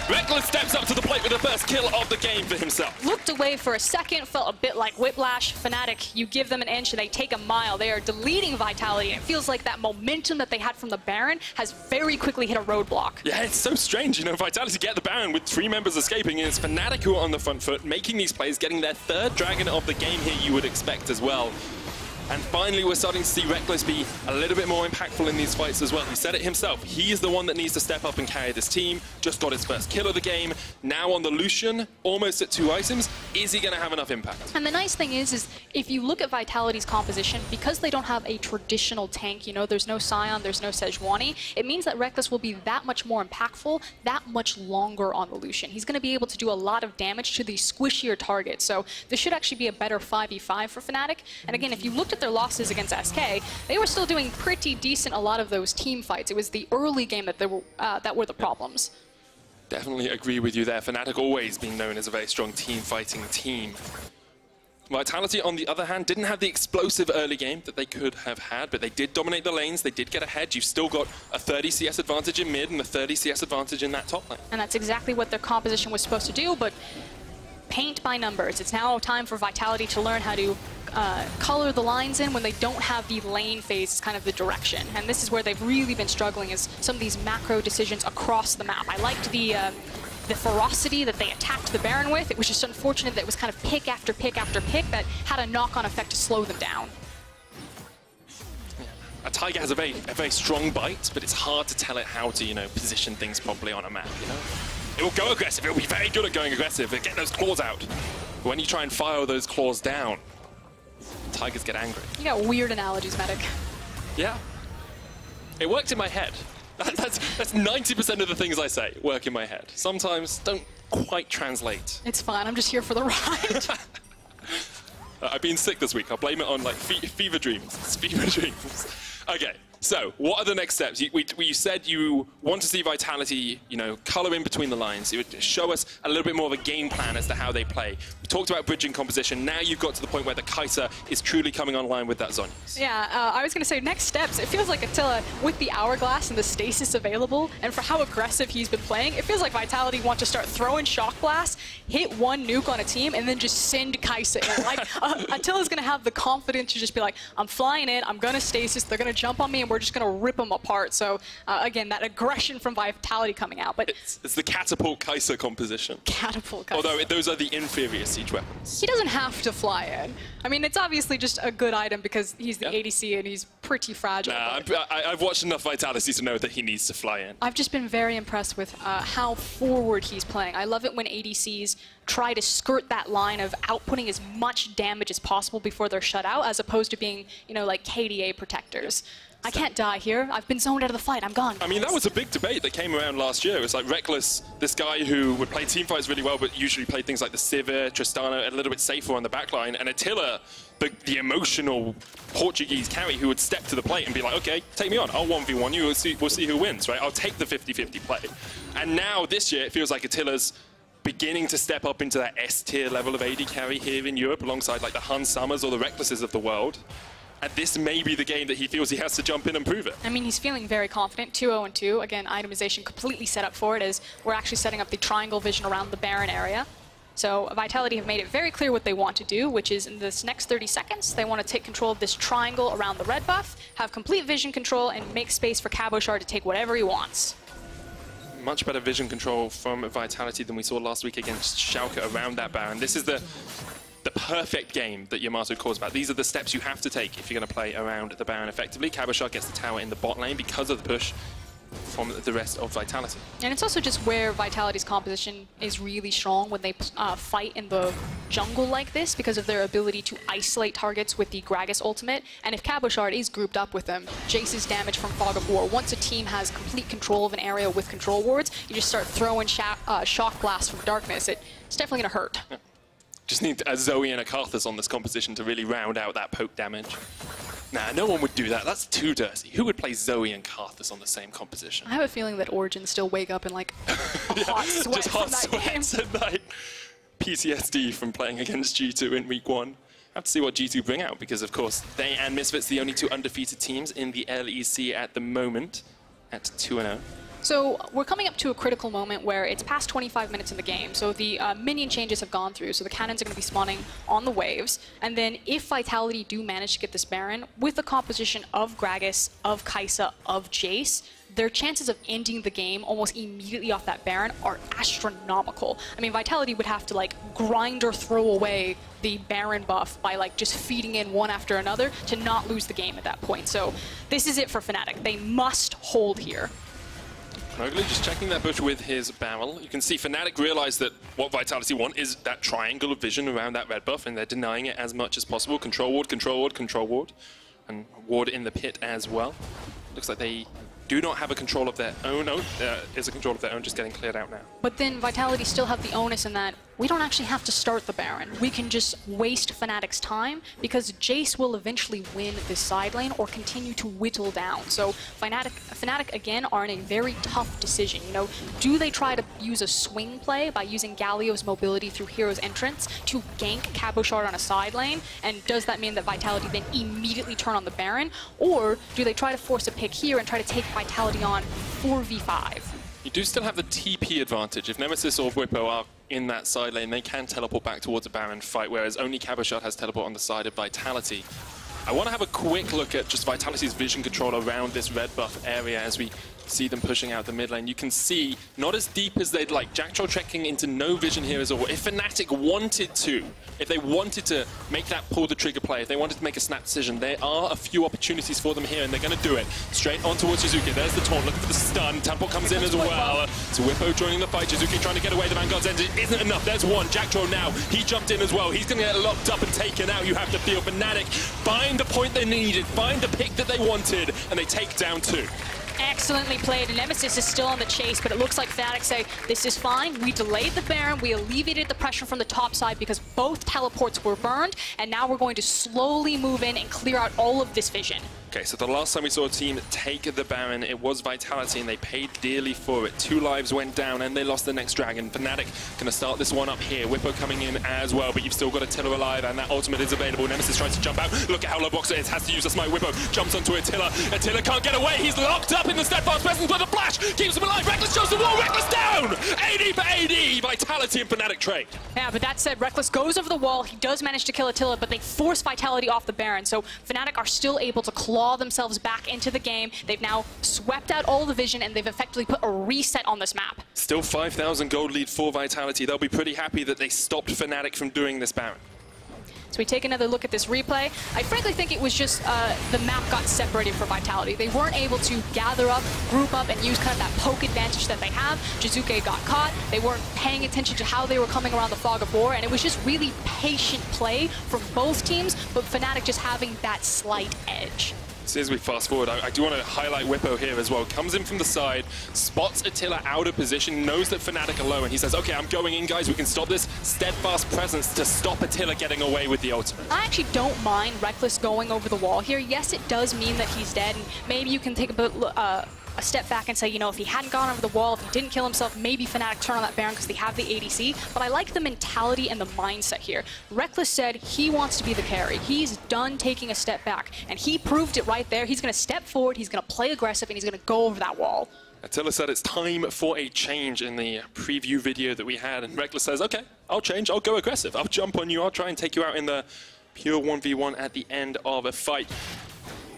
Rekkles steps up to the plate with the first kill of the game for himself. Looked away for a second, felt a bit like Whiplash. Fnatic, you give them an inch and they take a mile. They are deleting Vitality, and it feels like that momentum that they had from the Baron has very quickly hit a roadblock. Yeah, it's so strange. You know, Vitality get the Baron with 3 members escaping, and it's Fnatic who are on the front foot, making these plays, getting their 3rd dragon of the game here, you would expect as well. And finally, we're starting to see Rekkles be a little bit more impactful in these fights as well. He said it himself. He is the one that needs to step up and carry this team. Just got his first kill of the game. Now on the Lucian, almost at 2 items. Is he going to have enough impact? And the nice thing is if you look at Vitality's composition, because they don't have a traditional tank, you know, there's no Sion, there's no Sejuani, it means that Rekkles will be that much more impactful, that much longer on the Lucian. He's going to be able to do a lot of damage to these squishier targets. So this should actually be a better 5v5 for Fnatic. And again, if you looked at their losses against SK, they were still doing pretty decent a lot of those team fights. It was the early game that were the problems. Definitely agree with you there. Fnatic always been known as a very strong team fighting team. Vitality, on the other hand, didn't have the explosive early game that they could have had, but they did dominate the lanes, they did get ahead. You've still got a 30 CS advantage in mid and a 30 CS advantage in that top lane. And that's exactly what their composition was supposed to do, but paint by numbers. It's now time for Vitality to learn how to color the lines in when they don't have the lane phase as kind of the direction. And this is where they've really been struggling, is some of these macro decisions across the map. I liked the ferocity that they attacked the Baron with. It was just unfortunate that it was kind of pick after pick after pick that had a knock-on effect to slow them down. Yeah. A Tiger has a very strong bite, but it's hard to tell it how to, you know, position things properly on a map, you know? It will go aggressive. It will be very good at going aggressive, at getting those claws out. But when you try and fire those claws down, Tigers get angry. You got weird analogies, Medic. Yeah. It worked in my head. That's 90% of the things I say work in my head. Sometimes don't quite translate. It's fine. I'm just here for the ride. I've been sick this week. I'll blame it on like fever dreams. It's fever dreams. Okay, so what are the next steps? You said you want to see Vitality, you know, color in between the lines. You would show us a little bit more of a game plan as to how they play. We talked about bridging composition. Now you've got to the point where the Kaisa is truly coming online with that Zhonya's. Yeah, I was going to say next steps. It feels like Attila, with the Hourglass and the stasis available, and for how aggressive he's been playing, it feels like Vitality want to start throwing Shock Blast, hit one nuke on a team, and then just send Kaisa in. Like, Attila's going to have the confidence to just be like, I'm flying in, I'm going to stasis, they're going to jump on me, and we're just going to rip them apart. So, again, that aggression from Vitality coming out. But it's the Catapult Kaisa composition. Catapult Kaisa. Although those are the inferior siege weapons. He doesn't have to fly in. I mean, it's obviously just a good item because he's the ADC and he's pretty fragile. Nah, I've watched enough Vitality to know that he needs to fly in. I've just been very impressed with how forward he's playing. I love it when ADCs try to skirt that line of outputting as much damage as possible before they're shut out, as opposed to being, you know, like KDA protectors. I can't die here. I've been zoned out of the fight. I'm gone. I mean, that was a big debate that came around last year. It was like Rekkles, this guy who would play teamfights really well, but usually played things like the Sivir, Tristana, a little bit safer on the backline, and Attila, the emotional Portuguese carry who would step to the plate and be like, okay, take me on. I'll 1v1 you. We'll see who wins, right? I'll take the 50-50 play. And now this year, it feels like Attila's beginning to step up into that S-tier level of AD carry here in Europe, alongside like the Hun Summers or the Rekkleses of the world. And this may be the game that he feels he has to jump in and prove it. I mean, he's feeling very confident. 2-0-2. Again, itemization completely set up for it, as we're actually setting up the triangle vision around the Baron area. So Vitality have made it very clear what they want to do, which is in this next 30 seconds, they want to take control of this triangle around the red buff, have complete vision control, and make space for Cabochard to take whatever he wants. Much better vision control from Vitality than we saw last week against Schalke around that Baron. This is the perfect game that Yamato calls about. These are the steps you have to take if you're going to play around the Baron effectively. Cabochard gets the tower in the bot lane because of the push from the rest of Vitality. And it's also just where Vitality's composition is really strong when they fight in the jungle like this, because of their ability to isolate targets with the Gragas ultimate. And if Cabochard is grouped up with them, Jayce's damage from Fog of War. Once a team has complete control of an area with control wards, you just start throwing shock blasts from darkness. It's definitely going to hurt. Yeah. Just need a Zoe and a Karthus on this composition to really round out that poke damage. Nah, no one would do that. That's too dirty. Who would play Zoe and Karthus on the same composition? I have a feeling that Origins still wake up in like a hot sweat just hot from that game. sweats at night. PTSD from playing against G2 in week 1. Have to see what G2 bring out, because of course they and Misfits, the only 2 undefeated teams in the LEC at the moment at 2-0. So we're coming up to a critical moment where it's past 25 minutes in the game. So the minion changes have gone through. So the cannons are going to be spawning on the waves. And then if Vitality do manage to get this Baron, with the composition of Gragas, of Kaisa, of Jayce, their chances of ending the game almost immediately off that Baron are astronomical. I mean, Vitality would have to like grind or throw away the Baron buff by like just feeding in one after another to not lose the game at that point. So this is it for Fnatic. They must hold here. Mowgli just checking that bush with his barrel. You can see Fnatic realize that what Vitality want is that triangle of vision around that red buff, and they're denying it as much as possible. Control ward, control ward, control ward, and ward in the pit as well. Looks like they do not have a control of their own. Oh, there is a control of their own just getting cleared out now. But then Vitality still have the onus in that we don't actually have to start the Baron. We can just waste Fnatic's time, because Jayce will eventually win this side lane or continue to whittle down. So Fnatic again are in a very tough decision. You know, do they try to use a swing play by using Galio's mobility through Hero's entrance to gank Cabochard on a side lane? And does that mean that Vitality then immediately turn on the Baron? Or do they try to force a pick here and try to take Vitality on 4v5? You do still have the TP advantage. If Nemesis or Bwipo are in that side lane, they can teleport back towards a Baron fight, whereas only Cabochard has teleport on the side of Vitality. I want to have a quick look at just Vitality's vision control around this red buff area as we see them pushing out the mid lane. You can see, not as deep as they'd like, Jactroll trekking into no vision here as well. If Fnatic wanted to, if they wanted to make that pull the trigger play, if they wanted to make a snap decision, there are a few opportunities for them here, and they're going to do it. Straight on towards Jiizuke. There's the taunt, looking for the stun. Temple comes in as well. So Bwipo joining the fight. Jiizuke trying to get away. The Vanguard's end isn't enough. There's one. Jactroll now. He jumped in as well. He's going to get locked up and taken out. You have to feel Fnatic find the point they needed, find the pick that they wanted, and they take down 2. Excellently played. Nemesis is still on the chase, but it looks like Fnatic say, this is fine. We delayed the Baron. We alleviated the pressure from the top side because both teleports were burned, and now we're going to slowly move in and clear out all of this vision. Okay, so the last time we saw a team take the Baron, it was Vitality, and they paid dearly for it. 2 lives went down, and they lost the next Dragon. Fnatic going to start this one up here. Bwipo coming in as well, but you've still got Attila alive, and that ultimate is available. Nemesis tries to jump out. Look at how low Broxah is. Has to use the smite. Bwipo jumps onto Attila. Attila can't get away. He's locked up in the steadfast presence, but the flash keeps him alive. Rekkles shows the wall. Rekkles down! AD for AD. Vitality and Fnatic trade. Yeah, but that said, Rekkles goes over the wall. He does manage to kill Attila, but they force Vitality off the Baron. So Fnatic are still able to claw themselves back into the game. They've now swept out all the vision, and they've effectively put a reset on this map. Still 5,000 gold lead for Vitality. They'll be pretty happy that they stopped Fnatic from doing this Baron. So we take another look at this replay. I frankly think it was just the map got separated for Vitality. They weren't able to gather up, group up, and use kind of that poke advantage that they have. Jiizuke got caught. They weren't paying attention to how they were coming around the fog of war, and it was just really patient play from both teams, but Fnatic just having that slight edge. So as we fast forward, I do want to highlight Bwipo here as well. Comes in from the side, spots Attila out of position, knows that Fnatic are low, and he says, okay, I'm going in, guys, we can stop this. Steadfast presence to stop Attila getting away with the ultimate. I actually don't mind Rekkles going over the wall here. Yes, it does mean that he's dead, and maybe you can take a step back and say, you know, if he hadn't gone over the wall, if he didn't kill himself, maybe Fnatic turn on that Baron because they have the ADC. But I like the mentality and the mindset here. Rekkles said he wants to be the carry. He's done taking a step back, and he proved it right there. He's going to step forward, he's going to play aggressive, and he's going to go over that wall. Attila said it's time for a change in the preview video that we had, and Rekkles says, okay, I'll change, I'll go aggressive, I'll jump on you, I'll try and take you out in the pure 1v1 at the end of a fight.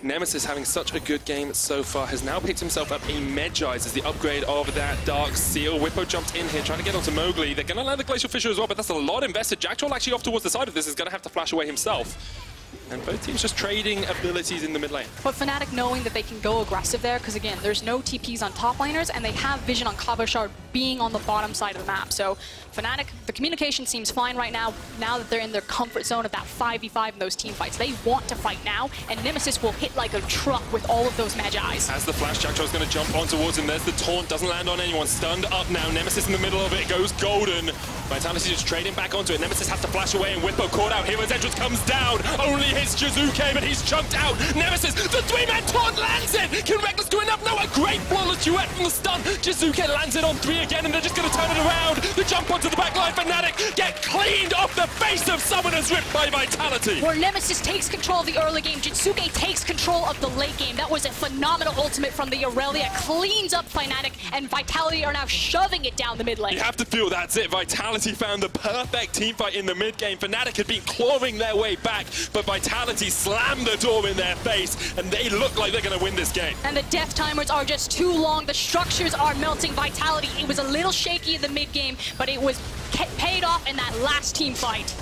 Nemesis, having such a good game so far, has now picked himself up a Medjayce as the upgrade of that Dark Seal. Bwipo jumped in here, trying to get onto Mowgli. They're going to land the Glacial Fissure as well, but that's a lot invested. Jactroll actually off towards the side of this is going to have to flash away himself. And both teams just trading abilities in the mid lane. But Fnatic knowing that they can go aggressive there, because again, there's no TPs on top laners, and they have vision on Cabochard being on the bottom side of the map. So Fnatic, the communication seems fine right now that they're in their comfort zone of that 5v5 in those team fights. They want to fight now, and Nemesis will hit like a truck with all of those Medjayce. As the flash, Jactroll's going to jump on towards him. There's the taunt, doesn't land on anyone. Stunned up now, Nemesis in the middle of it, goes golden. Vitality just trading back onto it. Nemesis has to flash away, and Bwipo caught out. Hero's entrance comes down, only hits Jiizuke, but he's chunked out. Nemesis, the 3-man taunt lands it! Can Rekkles do enough? No, a great flawless duet from the stun. Jiizuke lands it on 3 again, and they're just going to turn it around. The jump onto the backline, Fnatic get cleaned off the face of Summoners ripped by Vitality. Where Nemesis takes control of the early game, Jiizuke takes control of the late game. That was a phenomenal ultimate from the Irelia. Cleans up Fnatic, and Vitality are now shoving it down the mid lane. You have to feel that's it. Vitality found the perfect team fight in the mid game. Fnatic had been clawing their way back, but Vitality slammed the door in their face, and they look like they're going to win this game. And the death timers are just too long. The structures are melting. Vitality, it was a little shaky in the mid game, but it was paid off in that last team fight.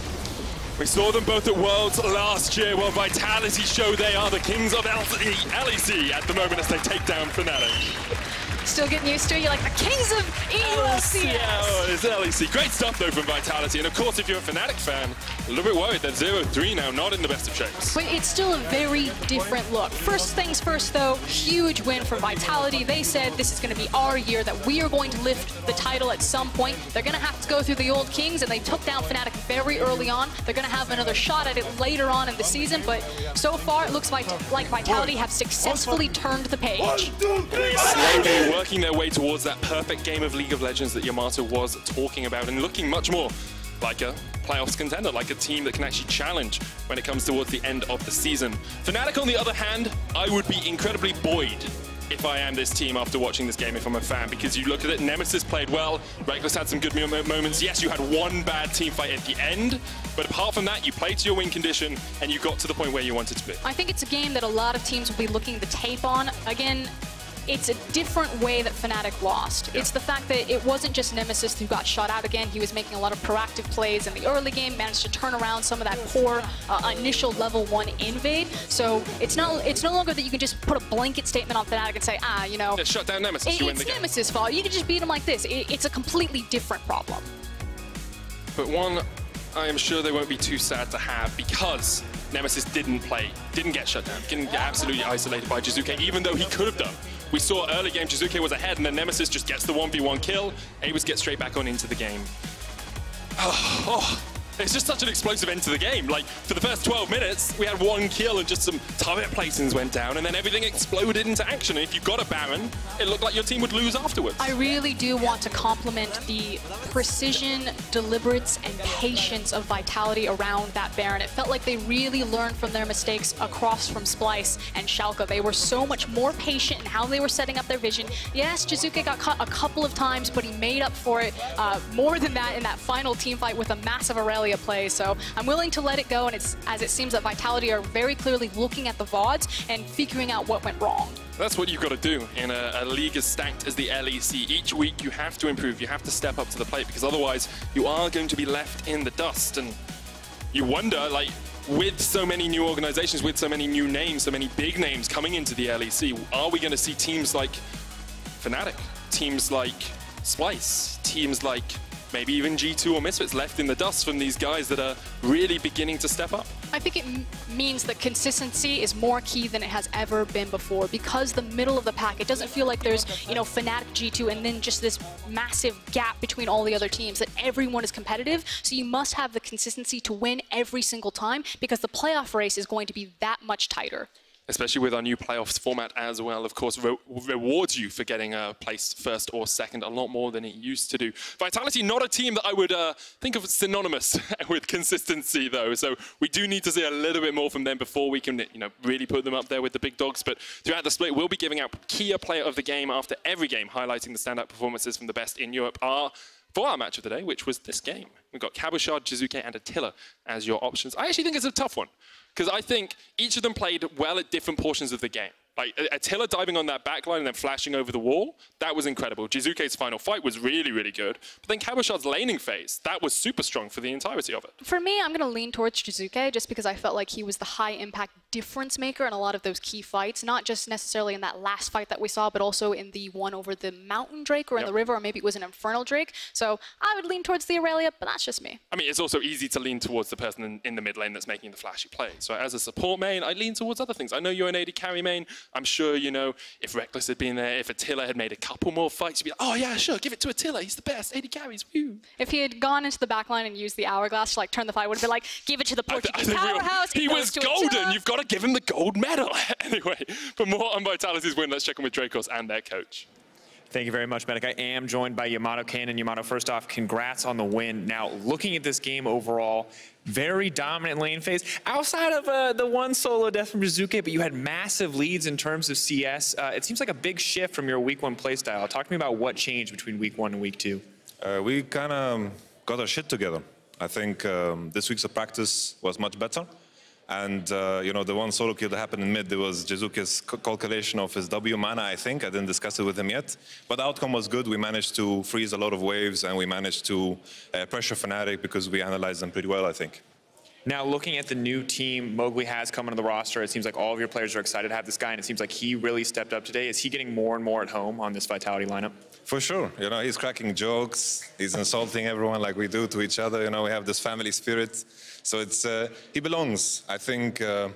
We saw them both at Worlds last year, while Vitality show they are the kings of LEC at the moment as they take down Fnatic. Still getting used to it. You're like the kings of EULCS. Oh, it's LEC. Great stuff, though, from Vitality. And, of course, if you're a Fnatic fan, a little bit worried that 0-3 now, not in the best of shapes. But it's still a very different look. First things first, though, huge win for Vitality. They said this is going to be our year, that we are going to lift the title at some point. They're going to have to go through the old kings, and they took down Fnatic very early on. They're going to have another shot at it later on in the season, but so far it looks like Vitality have successfully turned the page. Slowly working their way towards that perfect game of League of Legends that Yamato was talking about, and looking much more like a playoffs contender, like a team that can actually challenge when it comes towards the end of the season. Fnatic, on the other hand, I would be incredibly buoyed if I am this team after watching this game, if I'm a fan, because you look at it, Nemesis played well, Rekkles had some good moments. Yes, you had one bad team fight at the end, but apart from that, you played to your win condition and you got to the point where you wanted to be. I think it's a game that a lot of teams will be looking to tape on. Again, it's a different way that Fnatic lost. Yeah. It's the fact that it wasn't just Nemesis who got shot out again. He was making a lot of proactive plays in the early game, managed to turn around some of that poor initial level 1 invade. So it's no longer that you can just put a blanket statement on Fnatic and say, you know, just shut down Nemesis, you win the game. It's Nemesis' fault. You can just beat him like this. It's a completely different problem. But one, I am sure they won't be too sad to have, because Nemesis didn't get shut down, didn't get absolutely isolated by Jiizuke, even though he could have done. We saw early game Jiizuke was ahead, and then Nemesis just gets the 1v1 kill, able to get straight back on into the game. It's just such an explosive end to the game. Like, for the first 12 minutes, we had 1 kill and just some turret placings went down, and then everything exploded into action. And if you got a Baron, it looked like your team would lose afterwards. I really do want to compliment the precision, deliberates, and patience of Vitality around that Baron. It felt like they really learned from their mistakes across from Splyce and Schalke. They were so much more patient in how they were setting up their vision. Yes, Jiizuke got caught a couple of times, but he made up for it more than that in that final team fight with a massive Irelia play. So I'm willing to let it go, and it's as it seems that Vitality are very clearly looking at the VODs and figuring out what went wrong. That's what you've got to do in a league as stacked as the LEC. Each week you have to improve, you have to step up to the plate, because otherwise you are going to be left in the dust. And you wonder, like, with so many new organizations, with so many new names, so many big names coming into the LEC, are we going to see teams like Fnatic, teams like Splyce, teams like maybe even G2 or Misfits left in the dust from these guys that are really beginning to step up? I think it means that consistency is more key than it has ever been before, because the middle of the pack, it doesn't feel like there's, you know, Fnatic, G2, and then just this massive gap between all the other teams, that everyone is competitive. So you must have the consistency to win every single time, because the playoff race is going to be that much tighter. Especially with our new playoffs format as well, of course, rewards you for getting a place first or second a lot more than it used to do. Vitality, not a team that I would think of as synonymous with consistency, though. So we do need to see a little bit more from them before we can, you know, really put them up there with the big dogs. But throughout the split, we'll be giving out key player of the game after every game, highlighting the standout performances from the best in Europe. For our match of the day, which was this game. We've got Cabochard, Jiizuke, and Attila as your options. I actually think it's a tough one, because I think each of them played well at different portions of the game. Like, Attila diving on that backline and then flashing over the wall, that was incredible. Jiizuke's final fight was really, really good. But then Cabochard's laning phase, that was super strong for the entirety of it. For me, I'm going to lean towards Jiizuke, just because I felt like he was the high-impact difference maker in a lot of those key fights, not just necessarily in that last fight that we saw, but also in the one over the Mountain Drake or in the river, or maybe it was an Infernal Drake. So I would lean towards the Irelia, but that's just me. I mean, it's also easy to lean towards the person in the mid lane that's making the flashy play. So as a support main, I lean towards other things. I know you're an AD carry main. I'm sure, you know, if Rekkles had been there, if Attila had made a couple more fights, you'd be like, oh yeah, sure, give it to Attila. He's the best. AD carries, woo. If he had gone into the backline and used the hourglass to like turn the fight, would have been like, give it to the Portuguese powerhouse. He was golden. You've got to give him the gold medal. Anyway, for more on Vitality's win, let's check in with Rekkles and their coach. Thank you very much, Medic. I am joined by Yamato Cannon. Yamato, first off, congrats on the win. Now, looking at this game overall, very dominant lane phase. Outside of the one solo death from Jiizuke, but you had massive leads in terms of CS. It seems like a big shift from your week 1 playstyle. Talk to me about what changed between week 1 and week 2. We kind of got our shit together. I think this week's practice was much better. And, you know, the one solo kill that happened in mid, there was Jiizuke's calculation of his W mana, I think. I didn't discuss it with him yet. But the outcome was good. We managed to freeze a lot of waves, and we managed to pressure Fnatic because we analyzed them pretty well, I think. Now, looking at the new team Mowgli has coming to the roster, it seems like all of your players are excited to have this guy, and it seems like he really stepped up today. Is he getting more and more at home on this Vitality lineup? For sure. You know, he's cracking jokes. He's insulting everyone like we do to each other. You know, we have this family spirit. So it's he belongs. I think a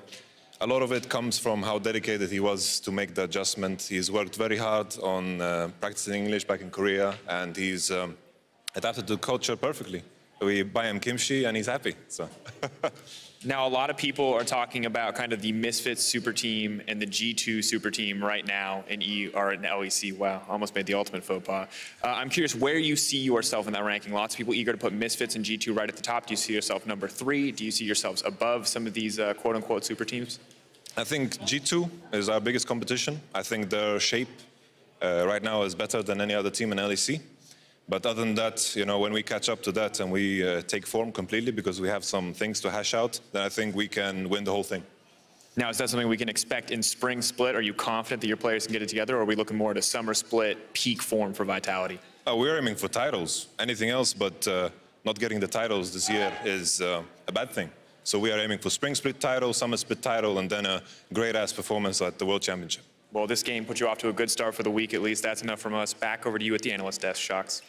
lot of it comes from how dedicated he was to make the adjustment. He's worked very hard on practicing English back in Korea, and he's adapted to the culture perfectly. We buy him kimchi, and he's happy. So. Now, a lot of people are talking about kind of the Misfits super team and the G2 super team right now in LEC. Wow, almost made the ultimate faux pas. I'm curious where you see yourself in that ranking. Lots of people eager to put Misfits and G2 right at the top. Do you see yourself number 3? Do you see yourselves above some of these quote-unquote super teams? I think G2 is our biggest competition. I think their shape right now is better than any other team in LEC. But other than that, you know, when we catch up to that and we take form completely because we have some things to hash out, then I think we can win the whole thing. Now, is that something we can expect in spring split? Are you confident that your players can get it together, or are we looking more at a summer split peak form for Vitality? We're aiming for titles. Anything else but not getting the titles this year is a bad thing. So we are aiming for spring split title, summer split title, and then a great-ass performance at the World Championship. Well, this game put you off to a good start for the week, at least. That's enough from us. Back over to you at the analyst desk, Shox.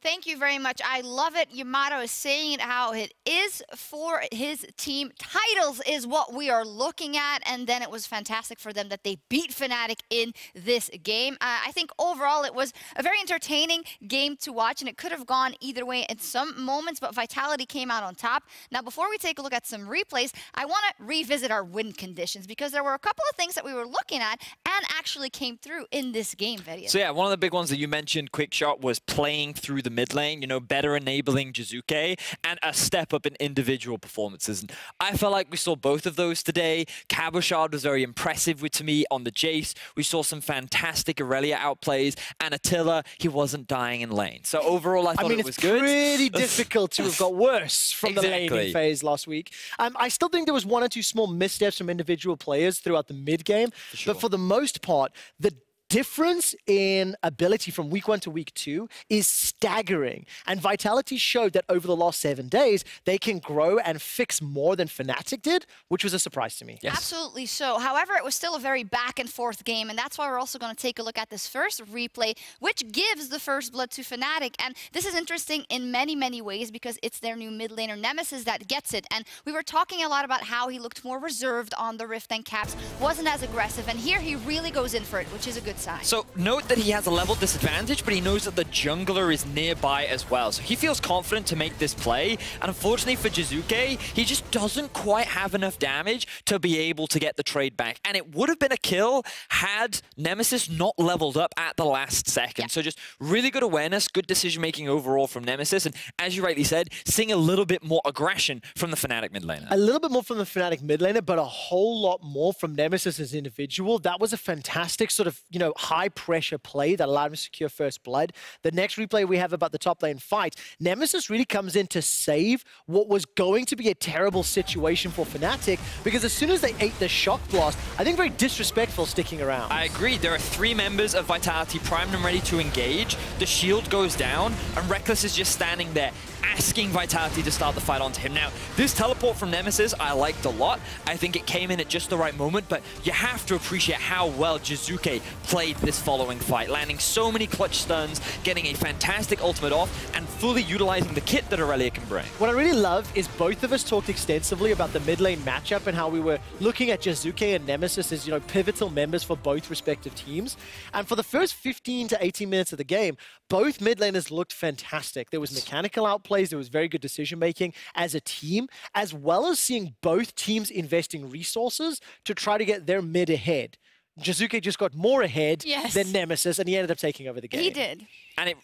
Thank you very much. I love it. Yamato is saying it how it is for his team. Titles is what we are looking at, and then it was fantastic for them that they beat Fnatic in this game. I think overall it was a very entertaining game to watch, and it could have gone either way in some moments, but Vitality came out on top. Now, before we take a look at some replays, I want to revisit our win conditions because there were a couple of things that we were looking at and actually came through in this game, Vedius. So yeah, one of the big ones that you mentioned, QuickShot, was playing through the mid lane, you know, better enabling Jiizuke, and a step up in individual performances. And I felt like we saw both of those today. Cabochard was very impressive to me on the Jayce. We saw some fantastic Irelia outplays, and Attila, he wasn't dying in lane. So overall, I thought it was good. I mean, it's pretty difficult to have got worse from the laning phase last week. I still think there was one or two small missteps from individual players throughout the mid game, but for the most part, the difference in ability from week 1 to week 2 is staggering. And Vitality showed that over the last 7 days, they can grow and fix more than Fnatic did, which was a surprise to me. Yes. Absolutely so. However, it was still a very back and forth game, and that's why we're also going to take a look at this first replay, which gives the first blood to Fnatic. And this is interesting in many, many ways because it's their new mid laner Nemesis that gets it. And we were talking a lot about how he looked more reserved on the Rift and Caps, wasn't as aggressive, and here he really goes in for it, which is a good sign. So note that he has a level disadvantage, but he knows that the jungler is nearby as well. So he feels confident to make this play. And unfortunately for Jiizuke, he just doesn't quite have enough damage to be able to get the trade back. And it would have been a kill had Nemesis not leveled up at the last second. So just really good awareness, good decision-making overall from Nemesis. And as you rightly said, seeing a little bit more aggression from the Fnatic mid laner. A little bit more from the Fnatic mid laner, but a whole lot more from Nemesis as an individual. That was a fantastic sort of, you know, high pressure play that allowed him to secure first blood. The next replay we have about the top lane fight, Nemesis really comes in to save what was going to be a terrible situation for Fnatic, because as soon as they ate the shock blast, I think very disrespectful sticking around. I agree. There are 3 members of Vitality primed and ready to engage. The shield goes down, and Rekkles is just standing there, asking Vitality to start the fight onto him. Now, this teleport from Nemesis I liked a lot. I think it came in at just the right moment, but you have to appreciate how well Jiizuke played this following fight, landing so many clutch stuns, getting a fantastic ultimate off, and fully utilizing the kit that Irelia can bring. What I really love is both of us talked extensively about the mid lane matchup and how we were looking at Jiizuke and Nemesis as, you know, pivotal members for both respective teams. And for the first 15 to 18 minutes of the game, both mid laners looked fantastic. There was mechanical outplays, there was very good decision-making as a team, as well as seeing both teams investing resources to try to get their mid ahead. Jiizuke just got more ahead than Nemesis, and he ended up taking over the game. He did. And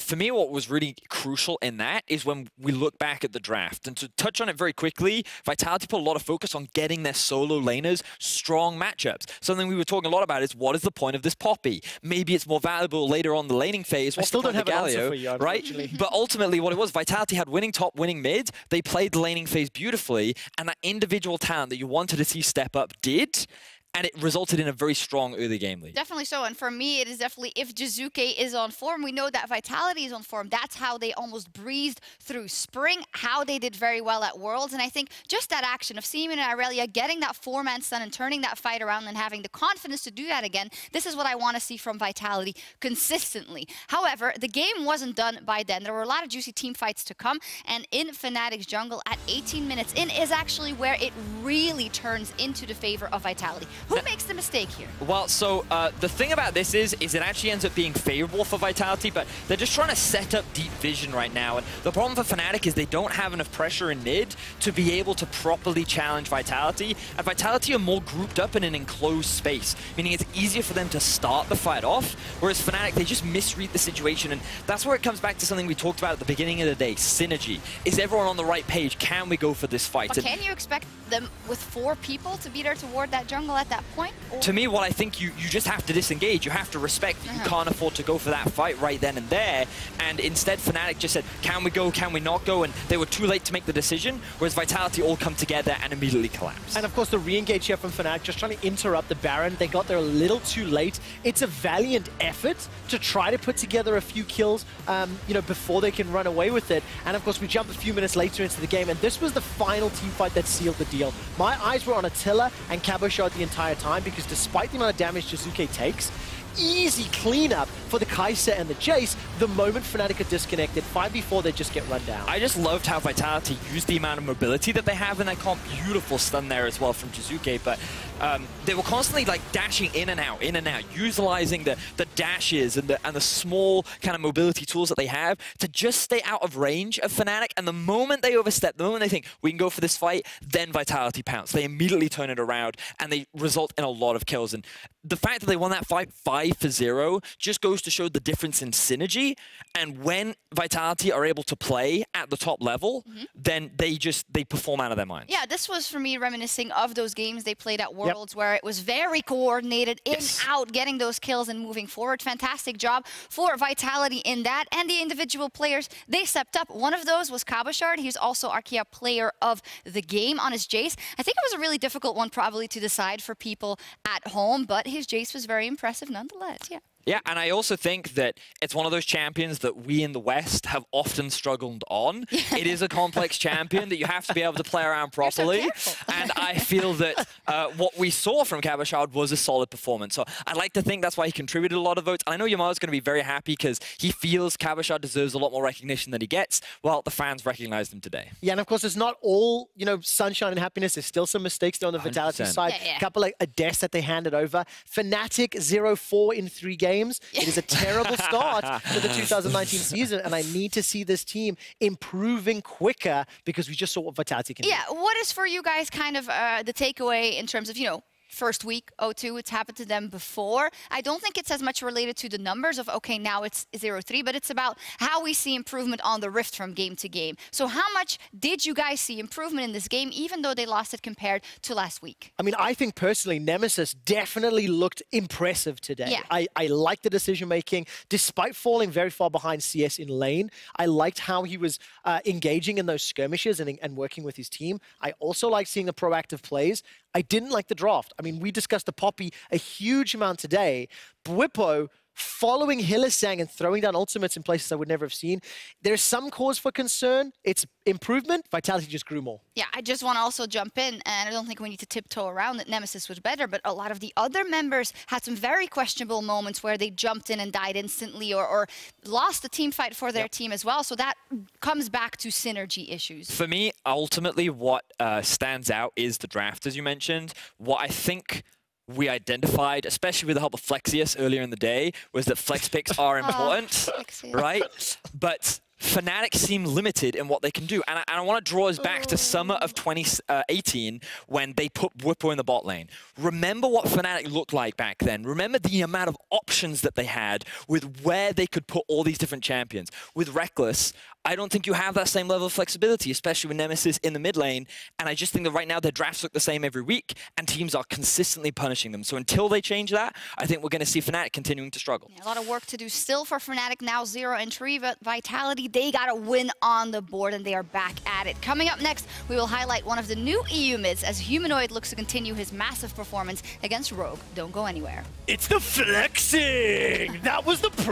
for me, what was really crucial in that is when we look back at the draft. And to touch on it very quickly, Vitality put a lot of focus on getting their solo laners strong matchups. Something we were talking a lot about is, what is the point of this Poppy? Maybe it's more valuable later on the laning phase. I still don't have an answer for you, right? But ultimately, what it was, Vitality had winning top, winning mid. They played the laning phase beautifully, and that individual talent that you wanted to see step up did. And it resulted in a very strong early game lead. Definitely so. And for me, it is definitely, if Jiizuke is on form, we know that Vitality is on form. That's how they almost breezed through Spring, how they did very well at Worlds. And I think just that action of Seaman and Irelia getting that 4-man stun and turning that fight around and having the confidence to do that again, this is what I want to see from Vitality consistently. However, the game wasn't done by then. There were a lot of juicy team fights to come. And in Fnatic's jungle, at 18 minutes in, is actually where it really turns into the favor of Vitality. Who makes the mistake here? Well, so the thing about this is it actually ends up being favorable for Vitality, but they're just trying to set up deep vision right now. And the problem for Fnatic is they don't have enough pressure in mid to be able to properly challenge Vitality. And Vitality are more grouped up in an enclosed space, meaning it's easier for them to start the fight off, whereas Fnatic, they just misread the situation. And that's where it comes back to something we talked about at the beginning of the day, synergy. Is everyone on the right page? Can we go for this fight? But can you expect them with 4 people to be there to ward that jungle at that point? Or? To me, what I think you just have to disengage. You have to respect that you can't afford to go for that fight right then and there. And instead, Fnatic just said, can we go, can we not go? And they were too late to make the decision, whereas Vitality all come together and immediately collapse. And of course, the re-engage here from Fnatic, just trying to interrupt the Baron. They got there a little too late. It's a valiant effort to try to put together a few kills, you know, before they can run away with it. And of course, we jump a few minutes later into the game, and this was the final team fight that sealed the deal. My eyes were on Attila and Cabochard the entire time, because despite the amount of damage Jiizuke takes, easy cleanup for the Kaisa and the Jayce. The moment Fnatic are disconnected, 5v4, they just get run down. I just loved how Vitality used the amount of mobility that they have in that comp. Beautiful stun there as well from Jiizuke, but they were constantly like dashing in and out, utilizing the dashes and the small kind of mobility tools that they have to just stay out of range of Fnatic. And the moment they overstep, the moment they think we can go for this fight, then Vitality pounce. They immediately turn it around and they result in a lot of kills. And the fact that they won that fight 5-0 just goes to show the difference in synergy. And when Vitality are able to play at the top level, then they perform out of their minds. Yeah, this was for me reminiscing of those games they played at Worlds where it was very coordinated, in, out, getting those kills and moving forward. Fantastic job for Vitality in that. And the individual players, they stepped up. One of those was Cabochard. He's also Archaea player of the game on his Jayce. I think it was a really difficult one probably to decide for people at home, but his Jayce was very impressive nonetheless. Yeah, and I also think that it's one of those champions that we in the West have often struggled on. It is a complex champion that you have to be able to play around properly. And I feel that what we saw from Cabochard was a solid performance. So I'd like to think that's why he contributed a lot of votes. And I know Yamar's going to be very happy because he feels Cabochard deserves a lot more recognition than he gets. Well, the fans recognized him today. Yeah, and of course, it's not all, sunshine and happiness. There's still some mistakes there on the Vitality side. A couple like a death that they handed over. Fnatic 0-4 in 3 games. It is a terrible start to the 2019 season, and I need to see this team improving quicker because we just saw what Vitality can do. Yeah, what is for you guys kind of the takeaway in terms of, first week, 0-2, it's happened to them before. I don't think it's as much related to the numbers of, okay, now it's 0-3, but it's about how we see improvement on the Rift from game to game. So how much did you guys see improvement in this game, even though they lost it compared to last week? I mean, I think personally, Nemesis definitely looked impressive today. Yeah. I liked the decision-making. Despite falling very far behind CS in lane, I liked how he was engaging in those skirmishes and working with his team. I also like seeing the proactive plays. I didn't like the draft. I mean, we discussed the Poppy a huge amount today. Bwipo following Hylissang and throwing down ultimates in places I would never have seen. There's some cause for concern. It's improvement. Vitality just grew more. Yeah, I just want to also jump in, and I don't think we need to tiptoe around that Nemesis was better, but a lot of the other members had some very questionable moments where they jumped in and died instantly or lost the team fight for their team as well. So that comes back to synergy issues. For me, ultimately, what stands out is the draft, as you mentioned. What I think we identified, especially with the help of Flexius earlier in the day, was that flex picks are important, right? But Fnatic seem limited in what they can do. And I want to draw us back to summer of 2018 when they put Bwipo in the bot lane. Remember what Fnatic looked like back then. Remember the amount of options that they had with where they could put all these different champions. With Rekkles, I don't think you have that same level of flexibility, especially with Nemesis in the mid lane. And I just think that right now their drafts look the same every week, and teams are consistently punishing them. So until they change that, I think we're going to see Fnatic continuing to struggle. Yeah, a lot of work to do still for Fnatic. Now 0-3, but Vitality, they got a win on the board, and they are back at it. Coming up next, we will highlight one of the new EU mids as Humanoid looks to continue his massive performance against Rogue. Don't go anywhere. It's the flexing! That was the problem.